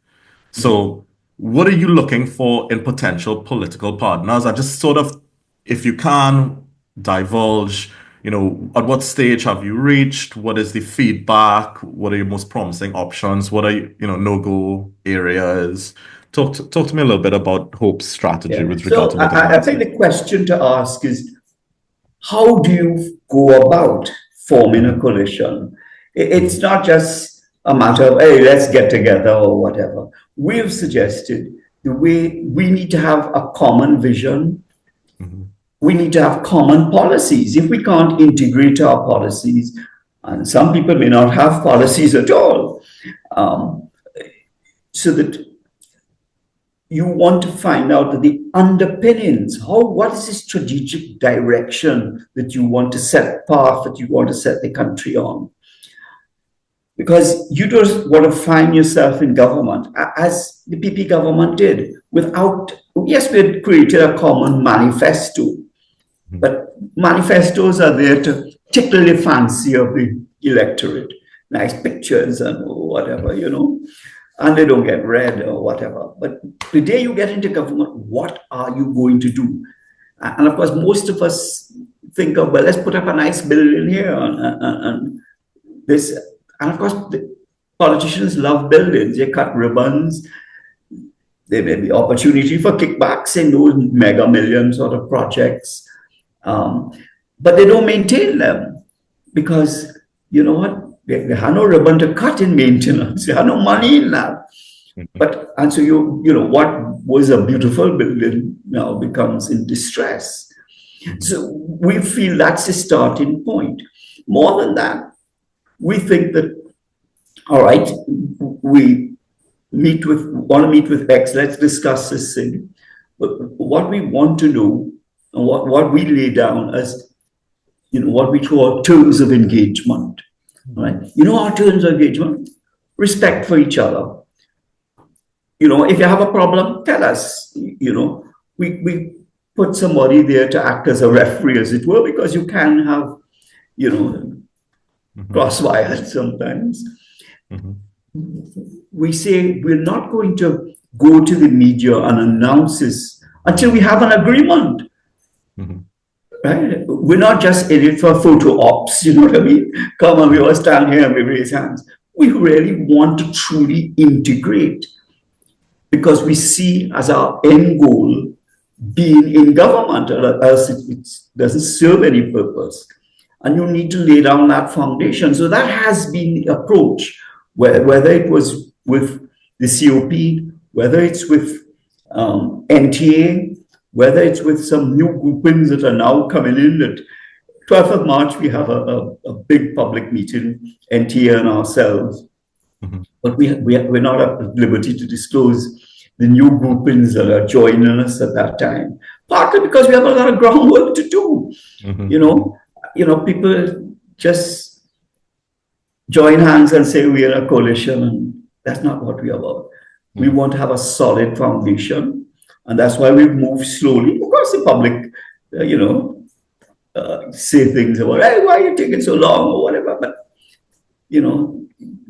So what are you looking for in potential political partners? I just sort of, if you can, divulge, at what stage have you reached? What is the feedback? What are your most promising options? What are, no-go areas? Talk to me a little bit about Hope's strategy with regard to I think the question to ask is, how do you go about forming a coalition? It's not just a matter of, hey, let's get together or whatever. We've suggested the way we need to have a common vision. We need to have common policies. If we can't integrate our policies, and some people may not have policies at all, so that you want to find out that the underpinnings, what is the strategic direction that you want to set, path that you want to set the country on? Because you don't want to find yourself in government, as the PP government did, yes, we had created a common manifesto, but manifestos are there to tickle the fancy of the electorate. Nice pictures and whatever, and they don't get read or whatever. But the day you get into government, what are you going to do? And of course, most of us think of, well, let's put up a nice building here and this. And of course, the politicians love buildings. They cut ribbons. There may be opportunity for kickbacks in those mega million sort of projects. But they don't maintain them because, you know what? they had no ribbon to cut in maintenance. They had no money in that. But, and so what was a beautiful building now becomes in distress. So we feel that's the starting point. More than that, we think that, all right, we want to meet with X, let's discuss this thing. But what we want to know, and what we lay down as, what we call terms of engagement, right? Our terms of engagement, respect for each other. If you have a problem, tell us. We put somebody there to act as a referee, as it were, because you can have, crosswires sometimes. We say we're not going to go to the media and announce this until we have an agreement. Right? We're not just in it for photo ops, you know what I mean? Come on, we all stand here and we raise hands. We really want to truly integrate, because we see as our end goal being in government, or else it doesn't serve any purpose. And you need to lay down that foundation. So that has been the approach, whether it was with the COP, whether it's with NTA, whether it's with some new groupings that are now coming in. That 12th of March, we have a big public meeting, NTA and ourselves. But we're not at liberty to disclose the new groupings that are joining us at that time, partly because we have a lot of groundwork to do. People just join hands and say we're a coalition, and that's not what we're about. We want to have a solid foundation, and that's why we've moved slowly. Of course, the public, say things about, hey, why are you taking so long or whatever. But,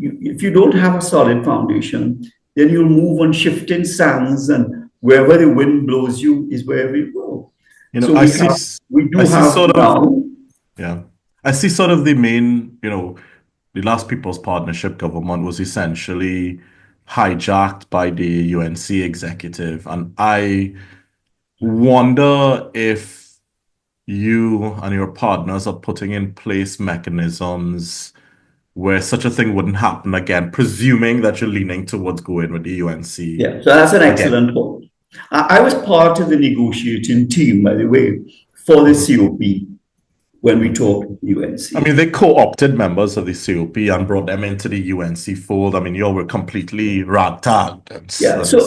if you don't have a solid foundation, then you'll move on shifting sands, and wherever the wind blows you is wherever you go. I see sort of the main, the last People's Partnership government was essentially hijacked by the UNC executive. And I wonder if you and your partners are putting in place mechanisms where such a thing wouldn't happen again, presuming that you're leaning towards going with the UNC. Yeah, so that's an excellent point. I was part of the negotiating team, by the way, for the COP when we talked with the UNC. I mean, they co-opted members of the COP and brought them into the UNC fold. I mean, you all were completely ragtagged. Yeah, so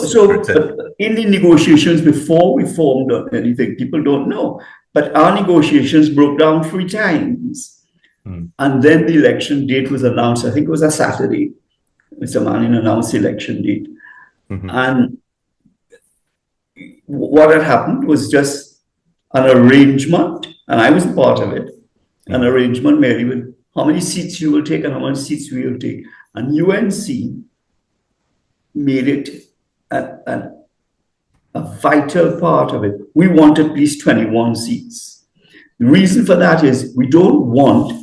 in the negotiations before we formed anything, people don't know, but our negotiations broke down 3 times. And then the election date was announced. I think it was a Saturday. Mr. Manning announced the election date. And what had happened was just an arrangement, and I was part of it, an arrangement merely with how many seats you will take and how many seats we will take. And UNC made it a vital part of it. We want at least 21 seats. The reason for that is we don't want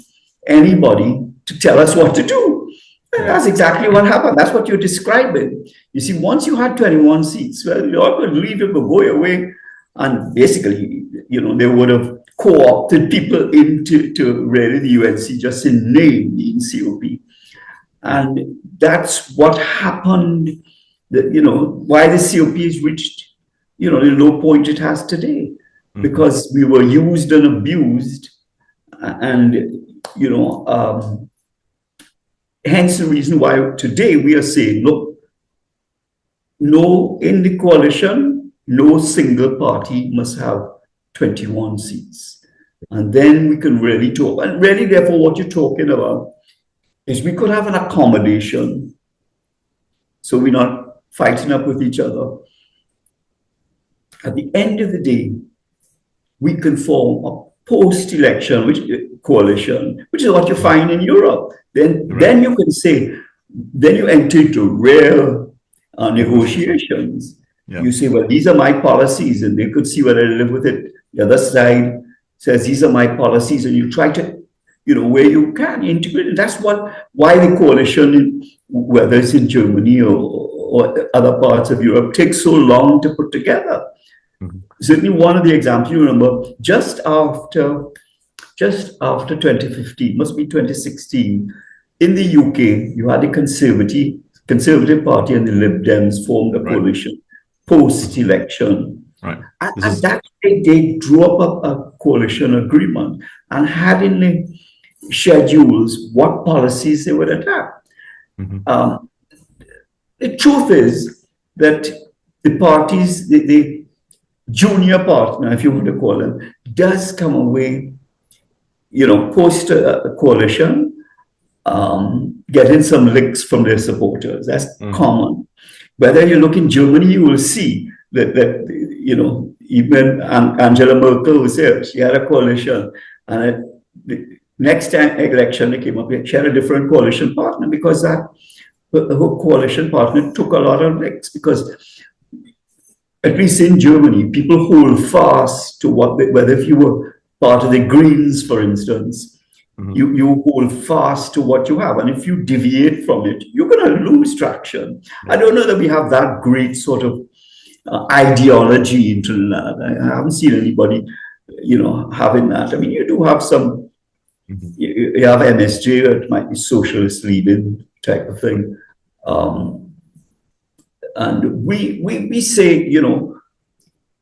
anybody to tell us what to do. And that's exactly what happened. That's what you're describing. You see, once you had 21 seats, well, you all could leave, you could go your way. And basically, they would have co-opted people into really the UNC just in name, being COP. And that's what happened, why the COP has reached, the low point it has today. Because we were used and abused, and hence the reason why today we are saying, look, no, in the coalition, no single party must have 21 seats. And then we can really talk. And really, therefore, what you're talking about is we could have an accommodation, so we're not fighting up with each other. At the end of the day, we can form a post-election coalition, which is what you find in Europe. Then you can say, then you enter into real negotiations. You say, well, these are my policies, and they could see whether they live with it. The other side says, these are my policies, and you try to, where you can integrate it. That's why the coalition, whether it's in Germany or other parts of Europe, takes so long to put together. Certainly one of the examples, you remember, just after 2015, must be 2016, in the UK, you had the Conservative Party and the Lib Dems formed a coalition post-election. Right. And that they drew up a coalition agreement and had in the schedules what policies they would adopt. The truth is that the parties, the junior partner, if you want to call them, does come away, post a coalition, getting some licks from their supporters. That's common. Whether you look in Germany, you will see that even Angela Merkel was there. She had a coalition, and the next time election they came up, she had a different coalition partner because her coalition partner took a lot of licks. Because at least in Germany, people hold fast to whether if you were part of the Greens, for instance, you hold fast to what you have. And if you deviate from it, you're going to lose traction. I don't know that we have that great sort of ideology in Trinidad. I haven't seen anybody, having that. I mean, you do have some, you have MSJ, it might be socialist leading type of thing. And we say,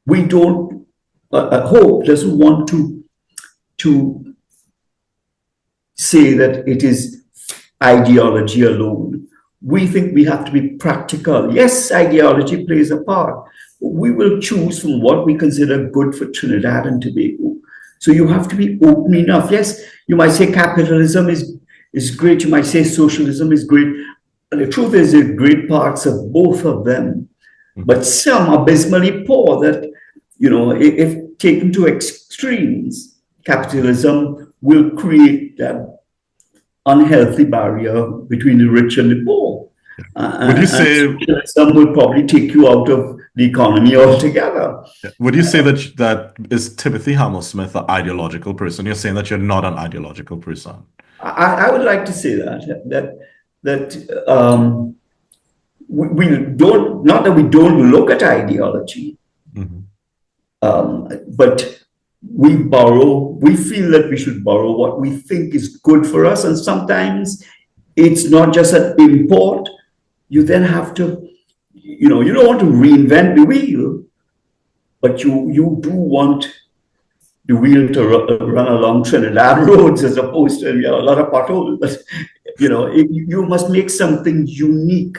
we don't, Hope doesn't want to say that it is ideology alone. We think we have to be practical. Yes, ideology plays a part. We will choose from what we consider good for Trinidad and Tobago. So you have to be open enough. Yes, you might say capitalism is great. You might say socialism is great. And the truth is, there are great parts of both of them. But some abysmally poor that, if taken to extremes, capitalism will create that unhealthy barrier between the rich and the poor. Would you say some will probably take you out of the economy altogether? Would you say that is Timothy Hamel-Smith an ideological person? You're saying that you're not an ideological person. I would like to say that we don't, not that we don't look at ideology, but we feel that we should borrow what we think is good for us. And sometimes it's not just an import. You then have to, you don't want to reinvent the wheel, but you do want the wheel to run along Trinidad roads as opposed to a lot of potholes. But, you must make something unique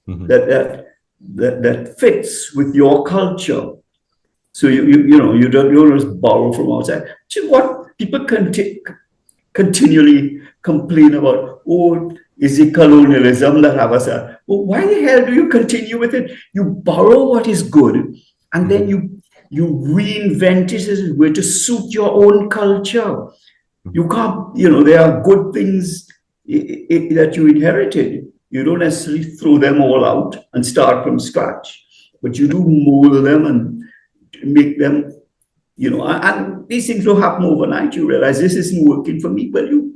that fits with your culture. So you don't just borrow from outside. Which is what people continually complain about. Oh, is it colonialism that have us? Well, why the hell do you continue with it? You borrow what is good, and then you reinvent it as a way to suit your own culture. You can't, there are good things that you inherited. You don't necessarily throw them all out and start from scratch, but you do mold them and make them, and these things don't happen overnight. You realize this isn't working for me, but you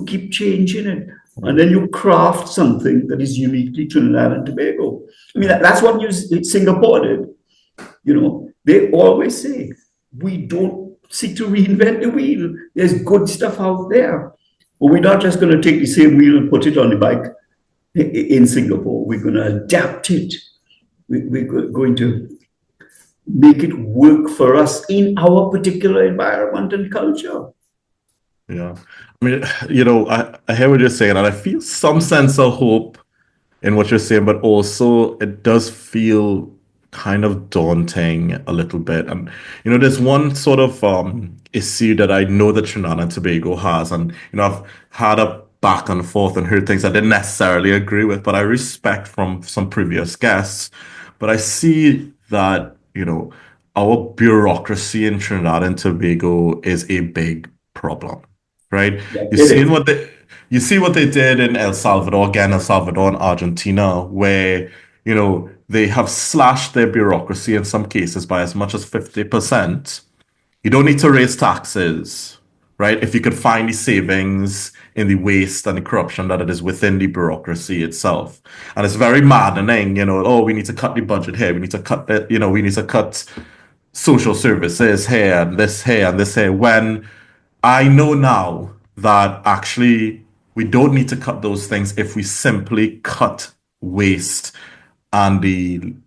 keep changing it. And then you craft something that is uniquely Trinidad and Tobago. I mean, that's what Singapore did. They always say, we don't seek to reinvent the wheel. There's good stuff out there. But we're not just going to take the same wheel and put it on the bike in Singapore. We're going to adapt it. We're going to make it work for us in our particular environment and culture. Yeah. I mean, I hear what you're saying, and I feel some sense of hope in what you're saying, but also it does feel kind of daunting a little bit. And, there's one sort of issue that I know that Trinidad and Tobago has, and, I've had a back and forth and heard things I didn't necessarily agree with, but I respect from some previous guests. But I see that, our bureaucracy in Trinidad and Tobago is a big problem, right? Yeah, you see what they did in El Salvador, again, El Salvador and Argentina, where, they have slashed their bureaucracy in some cases by as much as 50%. You don't need to raise taxes, right? If you could find the savings in the waste and the corruption that it is within the bureaucracy itself. And it's very maddening, we need to cut the budget here, we need to cut that, we need to cut social services here and this here and this here, when I know now that actually we don't need to cut those things if we simply cut waste and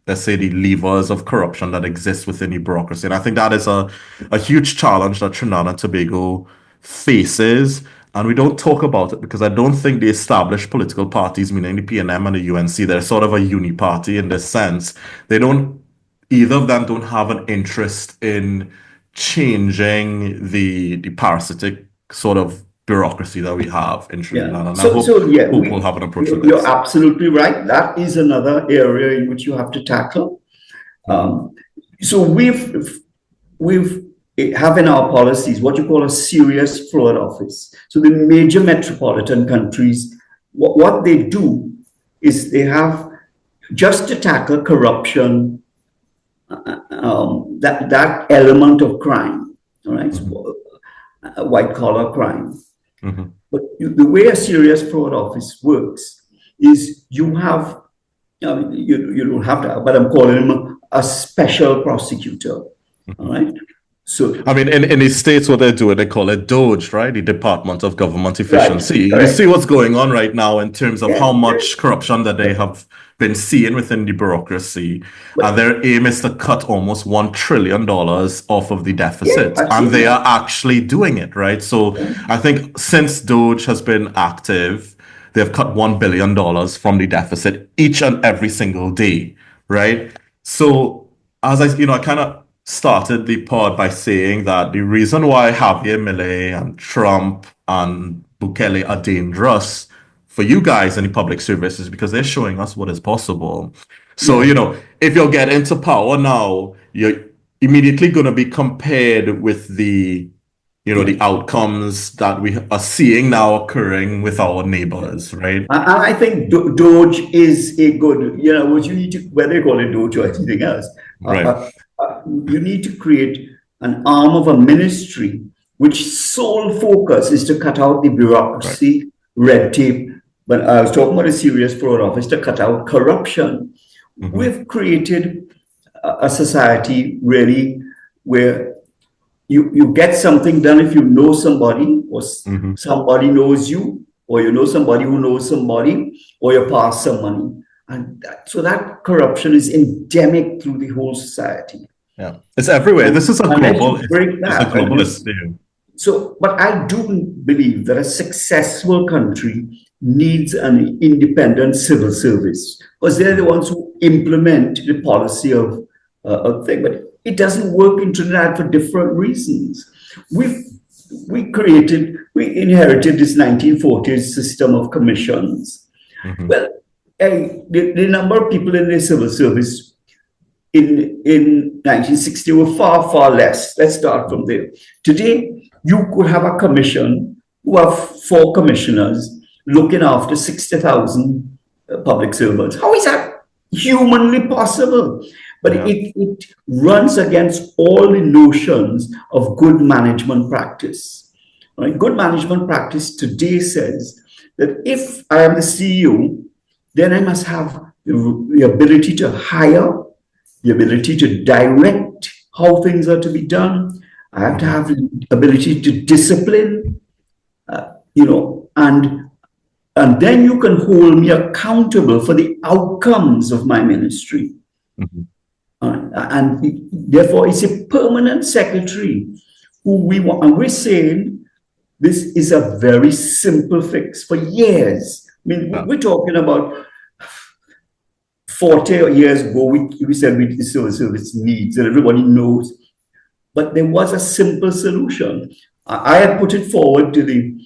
let's say, the levers of corruption that exist within the bureaucracy. And I think that is a huge challenge that Trinidad and Tobago faces. And we don't talk about it because I don't think the established political parties, meaning the PNM and the UNC, they're sort of a uni-party in this sense. Either of them don't have an interest in changing the parasitic sort of bureaucracy that we have in Trinidad. Yeah. And I hope we'll have an approach to this. You're absolutely right. That is another area in which you have to tackle. So we've have in our policies what you call a serious fraud office. So the major metropolitan countries, what they do is they have, just to tackle corruption, that element of crime, all right, white collar crime. But the way a serious fraud office works is you have, you don't have to, but I'm calling him a special prosecutor, all right? So, I mean, in the States, what they do, they call it DOGE, right? The Department of Government Efficiency. Right. You see what's going on right now in terms of how much corruption that they have been seeing within the bureaucracy. And their aim is to cut almost $1 trillion off of the deficit. And they are actually doing it, right? So I think since DOGE has been active, they've cut $1 billion from the deficit each and every single day, right? So as I kind of started the pod by saying that the reason why Javier Milei and Trump and Bukele are dangerous for you guys in the public service is because they're showing us what is possible. So, if you're getting into power now, you're immediately going to be compared with the outcomes that we are seeing now occurring with our neighbors, right? I think DOGE is a good, what you need to, whether you call it DOGE or anything else, right. You need to create an arm of a ministry which sole focus is to cut out the bureaucracy, red tape. But I was talking about a serious fraud office to cut out corruption. We've created a society really where you get something done if you know somebody, or somebody knows you, or you know somebody who knows somebody, or you pass some money. And so that corruption is endemic through the whole society. Yeah, it's everywhere. This is a global issue. So, but I do believe that a successful country needs an independent civil service because they're the ones who implement the policy of thing. But it doesn't work in Trinidad for different reasons. We inherited this 1940s system of commissions. Well, the number of people in the civil service in 1960 were far, far less. Let's start from there. Today, you could have a commission who have 4 commissioners looking after 60,000 public servants. How is that humanly possible? But it runs against all the notions of good management practice. Right? Good management practice today says that if I am the CEO, then I must have the ability to hire, the ability to direct how things are to be done. I have to have the ability to discipline, and then you can hold me accountable for the outcomes of my ministry. And therefore, it's a permanent secretary who we want. And we're saying this is a very simple fix for years. I mean, we're talking about 40 years ago, we said the civil service needs, and everybody knows. But there was a simple solution. I had put it forward to the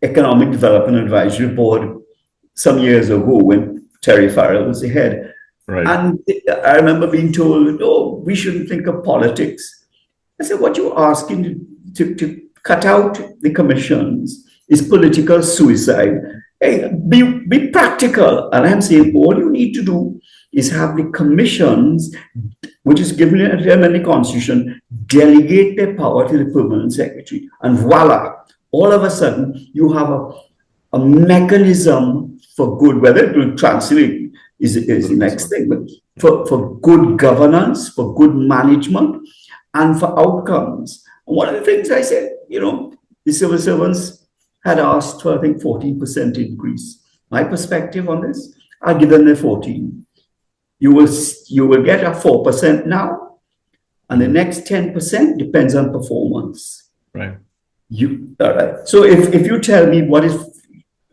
Economic Development Advisory Board some years ago when Terry Farrell was the head. Right. And I remember being told, "Oh, we shouldn't think of politics." I said, "What you're asking to cut out the commissions is political suicide. Hey, be practical." And I'm saying all you need to do is have the commissions, which is given them in the Constitution, delegate their power to the permanent secretary. And voila, all of a sudden you have a mechanism for good, whether it will translate is the next thing, but for good governance, for good management, and for outcomes. And one of the things I said, the civil servants had asked for, I think, 14% increase. My perspective on this, I'll give them the 14. You will get a 4% now, and the next 10% depends on performance. Right. All right. So if you tell me what is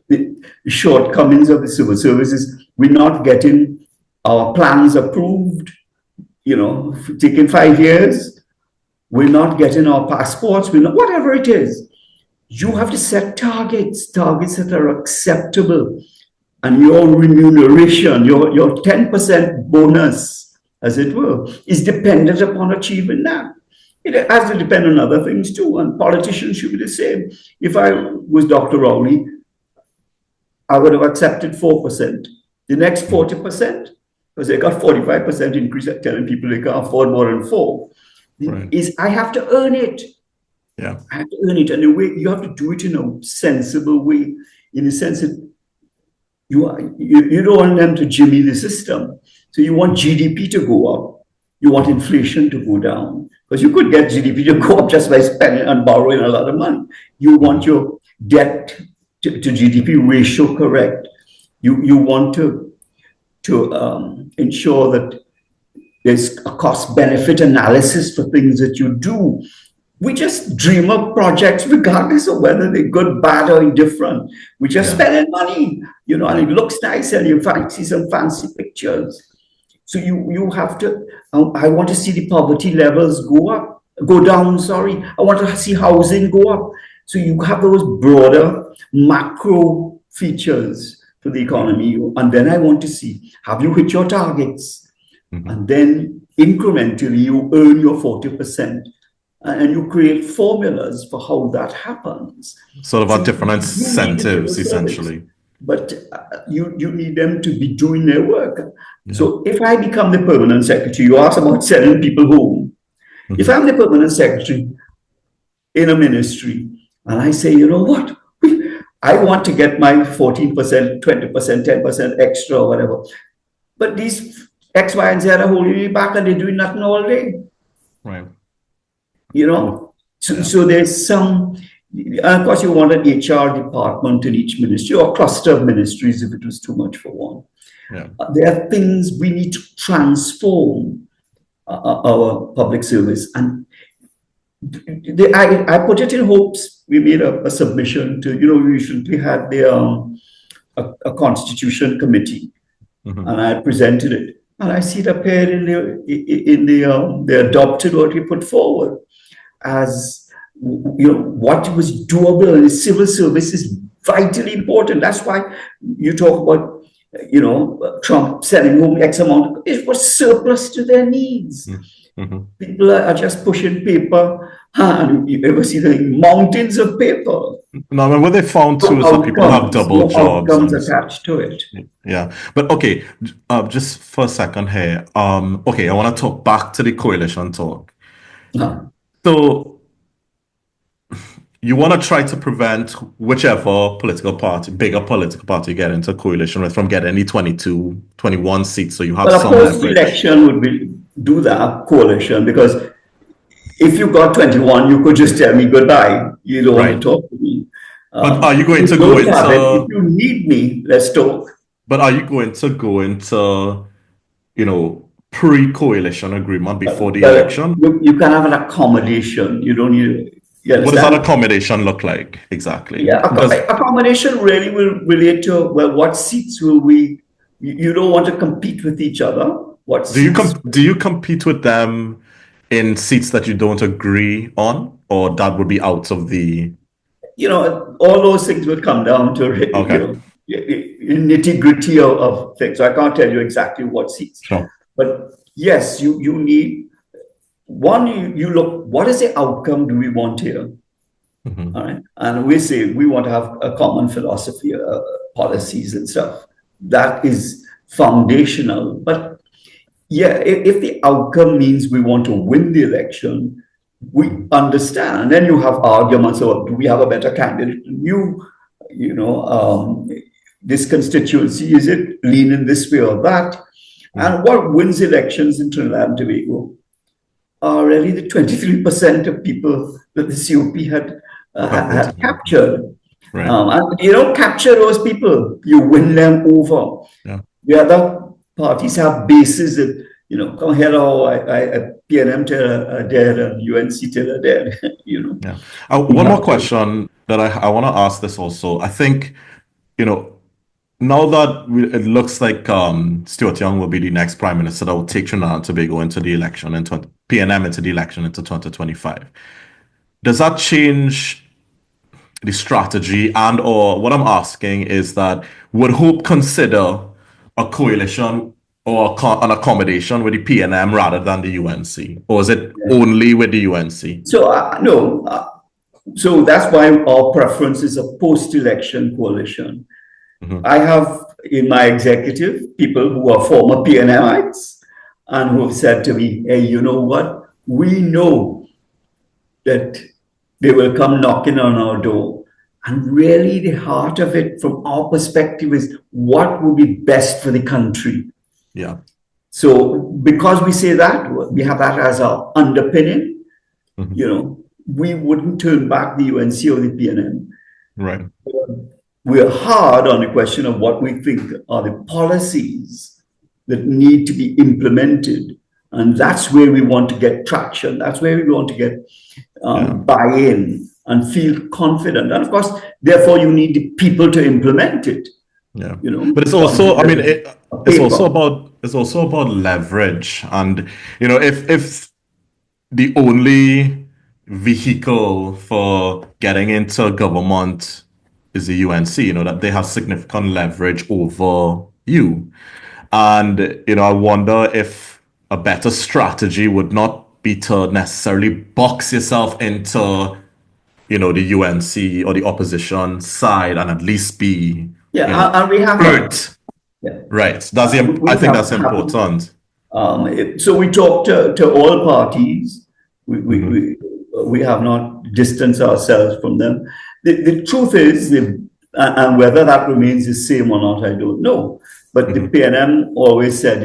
the shortcomings of the civil services, we're not getting our plans approved, taking 5 years, we're not getting our passports, we're not, whatever it is, you have to set targets that are acceptable. And your remuneration, your 10% bonus, as it were, is dependent upon achieving that. It has to depend on other things too, and politicians should be the same. If I was Dr. Rowley, I would have accepted 4%. The next 40%, because they got 45% increase at telling people they can't afford more than 4, right. is I have to earn it. Yeah. I have to earn it. And the way you have to do it in a sensible way, in the sense that you don't want them to jimmy the system. So you want GDP to go up. You want inflation to go down. Because you could get GDP to go up just by spending and borrowing a lot of money. You want your debt to GDP ratio correct. You want to ensure that there's a cost-benefit analysis for things that you do. We just dream up projects regardless of whether they're good, bad, or indifferent. We just spending money, and it looks nice, and you see some fancy pictures. So you have to. I want to see the poverty levels go down. Sorry, I want to see housing go up. So you have those broader macro features for the economy, and then I want to see, have you hit your targets, and then incrementally you earn your 40%. And you create formulas for how that happens. Sort of different incentives, essentially. But you need them to be doing their work. Yeah. So if I become the permanent secretary, you asked about sending people home. If I'm the permanent secretary in a ministry, and I say, you know what, I want to get my 14%, 20%, 10% extra or whatever. But these X, Y, and Z are holding me back, and they're doing nothing all day. Right. So there's some, and of course you want an HR department in each ministry, or cluster of ministries if it was too much for one. Yeah. There are things we need to transform our public service. And I put it in hopes. We made a submission to, we recently had a constitution committee, and I presented it. And I see it appeared in the adopted what we put forward as what was doable, and the civil service is vitally important. That's why you talk about Trump sending home X amount. It was surplus to their needs. People are just pushing paper, and you ever see the mountains of paper. No, I mean, what they found too is that people have double jobs. Outcomes attached to it. Yeah, but okay, just for a second here. Okay, I want to talk back to the coalition talk. So you want to try to prevent whichever bigger political party get into coalition with, from getting any 22, 21 seats. So you have some leverage. Post-election would do that coalition, because if you got 21, you could just tell me goodbye. You don't want to talk to me. But are you going to go into... If you need me, let's talk. But are you going to go into, pre-coalition agreement before the election? You can have an accommodation. You don't need... What does that accommodation look like exactly? Yeah, accommodation really will relate to, what seats will we... You don't want to compete with each other. Do you compete with them in seats that you don't agree on, or that would be out of the... all those things would come down to nitty-gritty of things. So I can't tell you exactly what seats. Sure. But yes, you need... One, you look, what is the outcome do we want here? All right. And we say we want to have a common philosophy, policies and stuff. That is foundational. But yeah, if the outcome means we want to win the election, we understand. And then you have arguments about, do we have a better candidate than you? This constituency, is it leaning this way or that? And what wins elections in Trinidad and Tobago are really the 23% of people that the COP had captured. Right. And you don't capture those people, you win them over. Yeah. The other parties have bases that, come here, oh, I PNM till dead and UNC till dead, Yeah. One more question that I want to ask this also. I think, now that it looks like Stuart Young will be the next prime minister that will take Trinidad and Tobago into the election and PNM into the election into 2025. Does that change the strategy? And or what I'm asking is that would Hope consider a coalition or an accommodation with the PNM rather than the UNC? Or is it only with the UNC? So, no. So that's why our preference is a post-election coalition. I have in my executive people who are former PNMites and who have said to me, hey, you know what? We know that they will come knocking on our door. And really the heart of it from our perspective is what would be best for the country. Yeah. So because we say that, we have that as our underpinning, we wouldn't turn back the UNC or the PNM. Right. We're hard on the question of what we think are the policies that need to be implemented. And that's where we want to get traction. That's where we want to get buy-in and feel confident. And of course, therefore, you need the people to implement it. Yeah. But it's also, it's also about leverage. And, if the only vehicle for getting into government is the UNC, that they have significant leverage over you. And, I wonder if a better strategy would not be to necessarily box yourself into, the UNC or the opposition side and at least be, and we have hurt. Right. I think that's important. So we talk to all parties. We have not distanced ourselves from them. The truth is, and whether that remains the same or not, I don't know. But the PNM always said,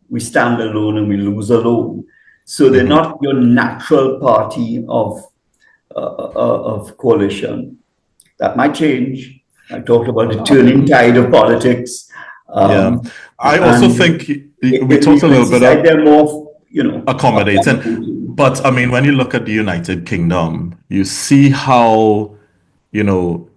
we stand alone and we lose alone. So they're not your natural party of coalition. That might change. I talked about the turning tide of politics. I also think we talked a little bit about they're more, accommodating. But I mean, when you look at the United Kingdom, you see how, both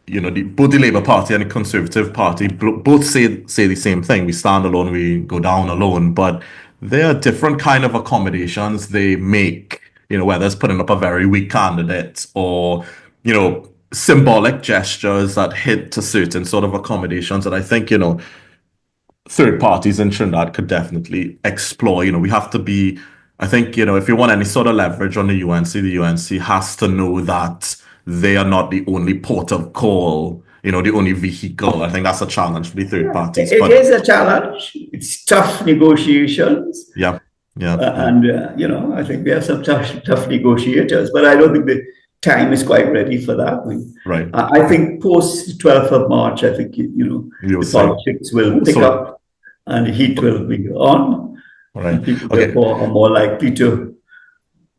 the Labour Party and the Conservative Party both say the same thing. We stand alone, we go down alone. But there are different kind of accommodations they make, whether it's putting up a very weak candidate or, symbolic gestures that hint to certain sort of accommodations that I think, third parties in Trinidad could definitely explore. We have to be, I think, if you want any sort of leverage on the UNC has to know that they are not the only port of call, the only vehicle. I think that's a challenge for the third parties. It is a challenge. It's tough negotiations. Yeah. And, I think we have some tough negotiators, but I don't think the time is quite ready for that. Right. I think post 12th of March, I think, the politics will pick up and the heat will be on. Right. People therefore are more likely to.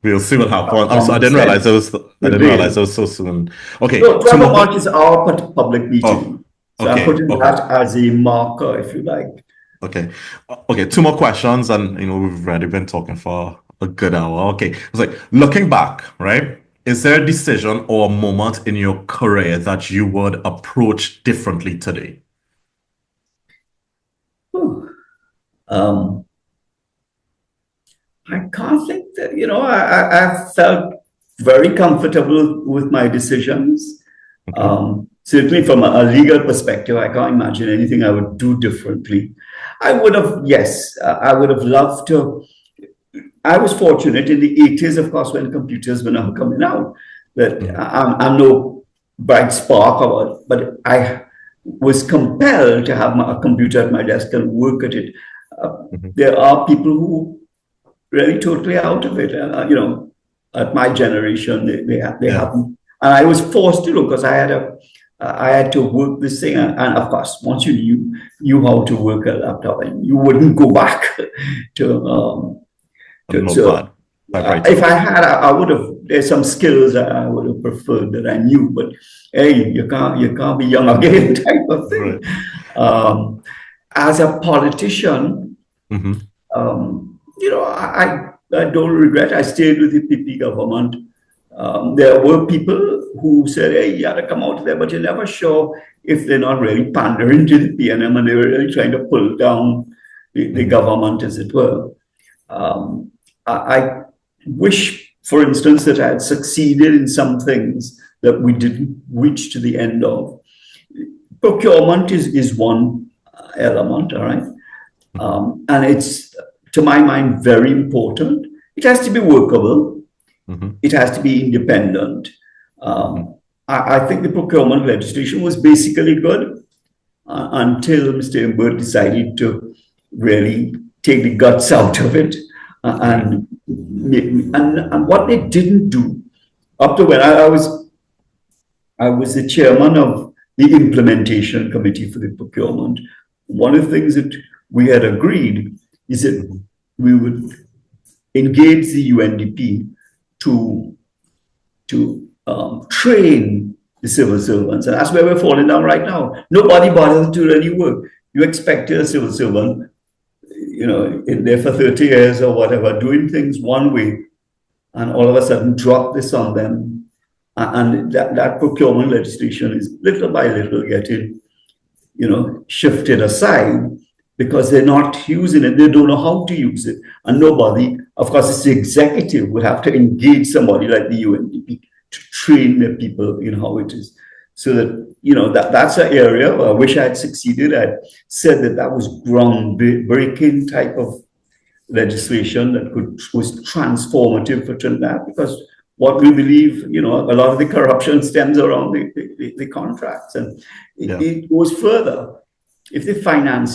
We'll see what happens. I didn't realize it was so soon. Okay. So 12th of March is our public meeting. So okay. I'm putting that as a marker, if you like. Okay. Two more questions, and we've already been talking for a good hour. Okay. It's like looking back, right? Is there a decision or a moment in your career that you would approach differently today? I can't think that, I felt very comfortable with my decisions. Certainly from a legal perspective, I can't imagine anything I would do differently. I would have loved to. I was fortunate in the 80s, of course, when computers were now coming out, that I'm no bright spark about it, but I was compelled to have a computer at my desk and work at it. There are people who really totally out of it, at my generation, they haven't. And I was forced to, because I had to work this thing. And of course, once you knew how to work a laptop, you wouldn't go back to. typewriter. If I had, I would have. There's some skills that I would have preferred that I knew, but hey, you can't be young again, type of thing. Right. As a politician, Mm-hmm. I don't regret. I stayed with the PP government. There were people who said, "Hey, you had to come out there," but you're never sure if they're not really pandering to the PNM and they were really trying to pull down the government, as it were. I wish, for instance, that I had succeeded in some things that we didn't reach to the end of. Procurement is one element, all right? And it's, to my mind, very important. It has to be workable. Mm-hmm. It has to be independent. I think the procurement legislation was basically good until Mr. Imbert decided to really take the guts out of it. And what they didn't do, up to when I was the chairman of the implementation committee for the procurement. One of the things that we had agreed is that we would engage the UNDP to train the civil servants, and that's where we're falling down right now. Nobody bothers to do any work. You expect a civil servant, in there for 30 years or whatever, doing things one way, and all of a sudden drop this on them. And that procurement legislation is little by little getting, shifted aside because they're not using it. They don't know how to use it. And nobody, of course, it's the executive would have to engage somebody like the UNDP to train their people in how it is. So that, that's an area where I wish I had succeeded. I said that was groundbreaking type of legislation that was transformative for Trinidad, because what we believe, a lot of the corruption stems around the contracts, and it goes further. If I'm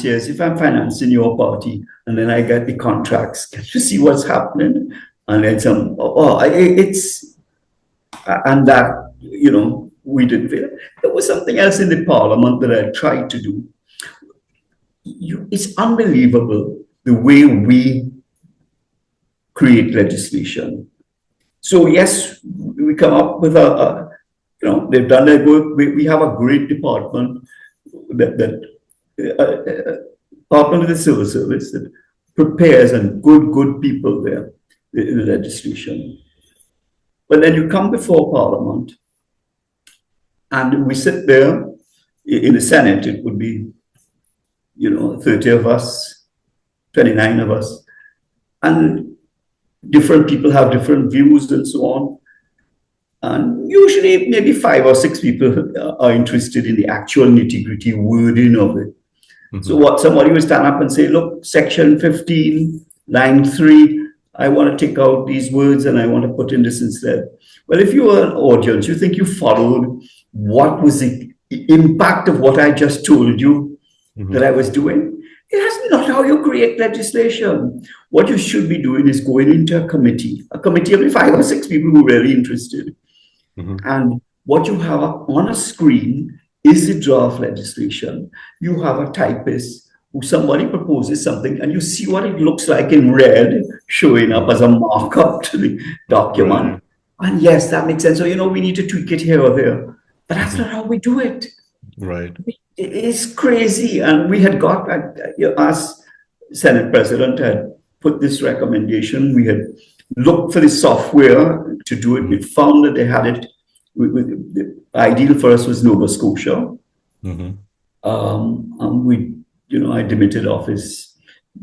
financing your party and then I get the contracts, can you see what's happening? And then and that, we didn't feel it. There was something else in the parliament that I tried to do. It's unbelievable the way we create legislation. So yes, we come up with they've done their work. We have a great department Department of the Civil Service that prepares, and good people there, the legislation. But then you come before Parliament, and we sit there in the Senate. It would be, 30 of us, 29 of us, and different people have different views and so on. And usually maybe 5 or 6 people are interested in the actual nitty-gritty wording of it. Mm-hmm. So somebody will stand up and say, look, section 15, line 3, I want to take out these words and I want to put in this instead. Well, if you were an audience, you think you followed what was the impact of what I just told you that I was doing? That's not how you create legislation. What you should be doing is going into a committee of 5 or 6 people who are really interested. And what you have on a screen is the draft legislation. You have a typist who somebody proposes something and you see what it looks like in red showing up as a markup to the document. Right. And yes, that makes sense. So, we need to tweak it here or there. But that's not how we do it. Right. It's crazy. And we had got, as Senate President had put this recommendation, we had looked for the software to do it. We found that they had it. The ideal for us was Nova Scotia. And I demitted office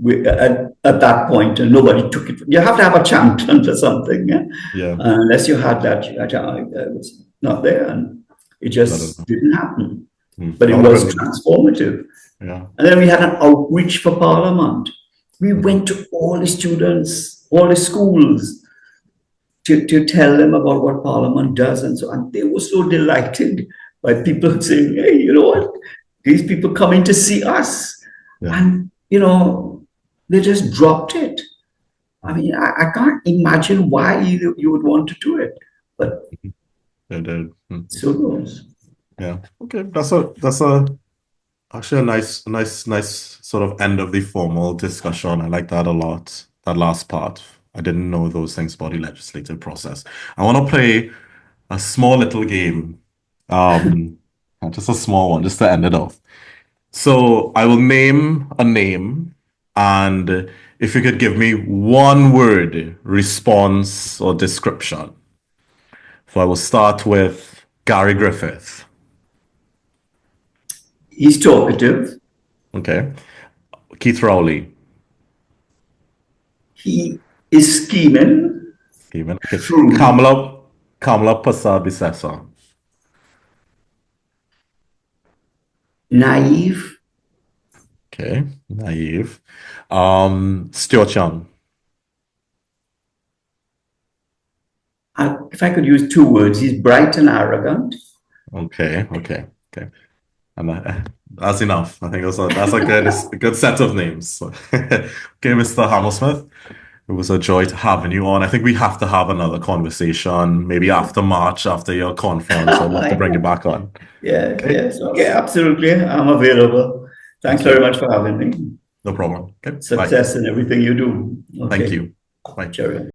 at that point, and nobody took it. You have to have a champion for something. Unless you had that, I was not there, and it just didn't happen. But it was transformative. And then we had an outreach for Parliament. We went to all the students, all the schools, to tell them about what Parliament does and so on. They were so delighted by people saying, hey, you know what? These people coming to see us. And, they just dropped it. I mean, I can't imagine why you would want to do it. But they did. So goes. Yeah. Okay. That's actually a nice sort of end of the formal discussion. I like that a lot. That last part. I didn't know those things about the legislative process. I want to play a small little game. Just a small one, just to end it off. So I will name a name, and if you could give me one word response or description. So I will start with Gary Griffith. He's talkative. Okay. Keith Rowley. He is scheming. Stephen. Okay. True. Kamala Persad-Bissessar. Naive. Okay. Naive. Stuart Young. If I could use two words, he's bright and arrogant. Okay. And that's enough. I think that's a good set of names. Okay, Mr. Hamel-Smith, it was a joy to having you on. I think we have to have another conversation, maybe after March, after your conference. I'd love to bring you back on. Yeah, okay. Yes, okay, absolutely. I'm available. Thanks very much for having me. No problem. Okay. Success in everything you do. Okay. Thank you. Bye. Cheerio.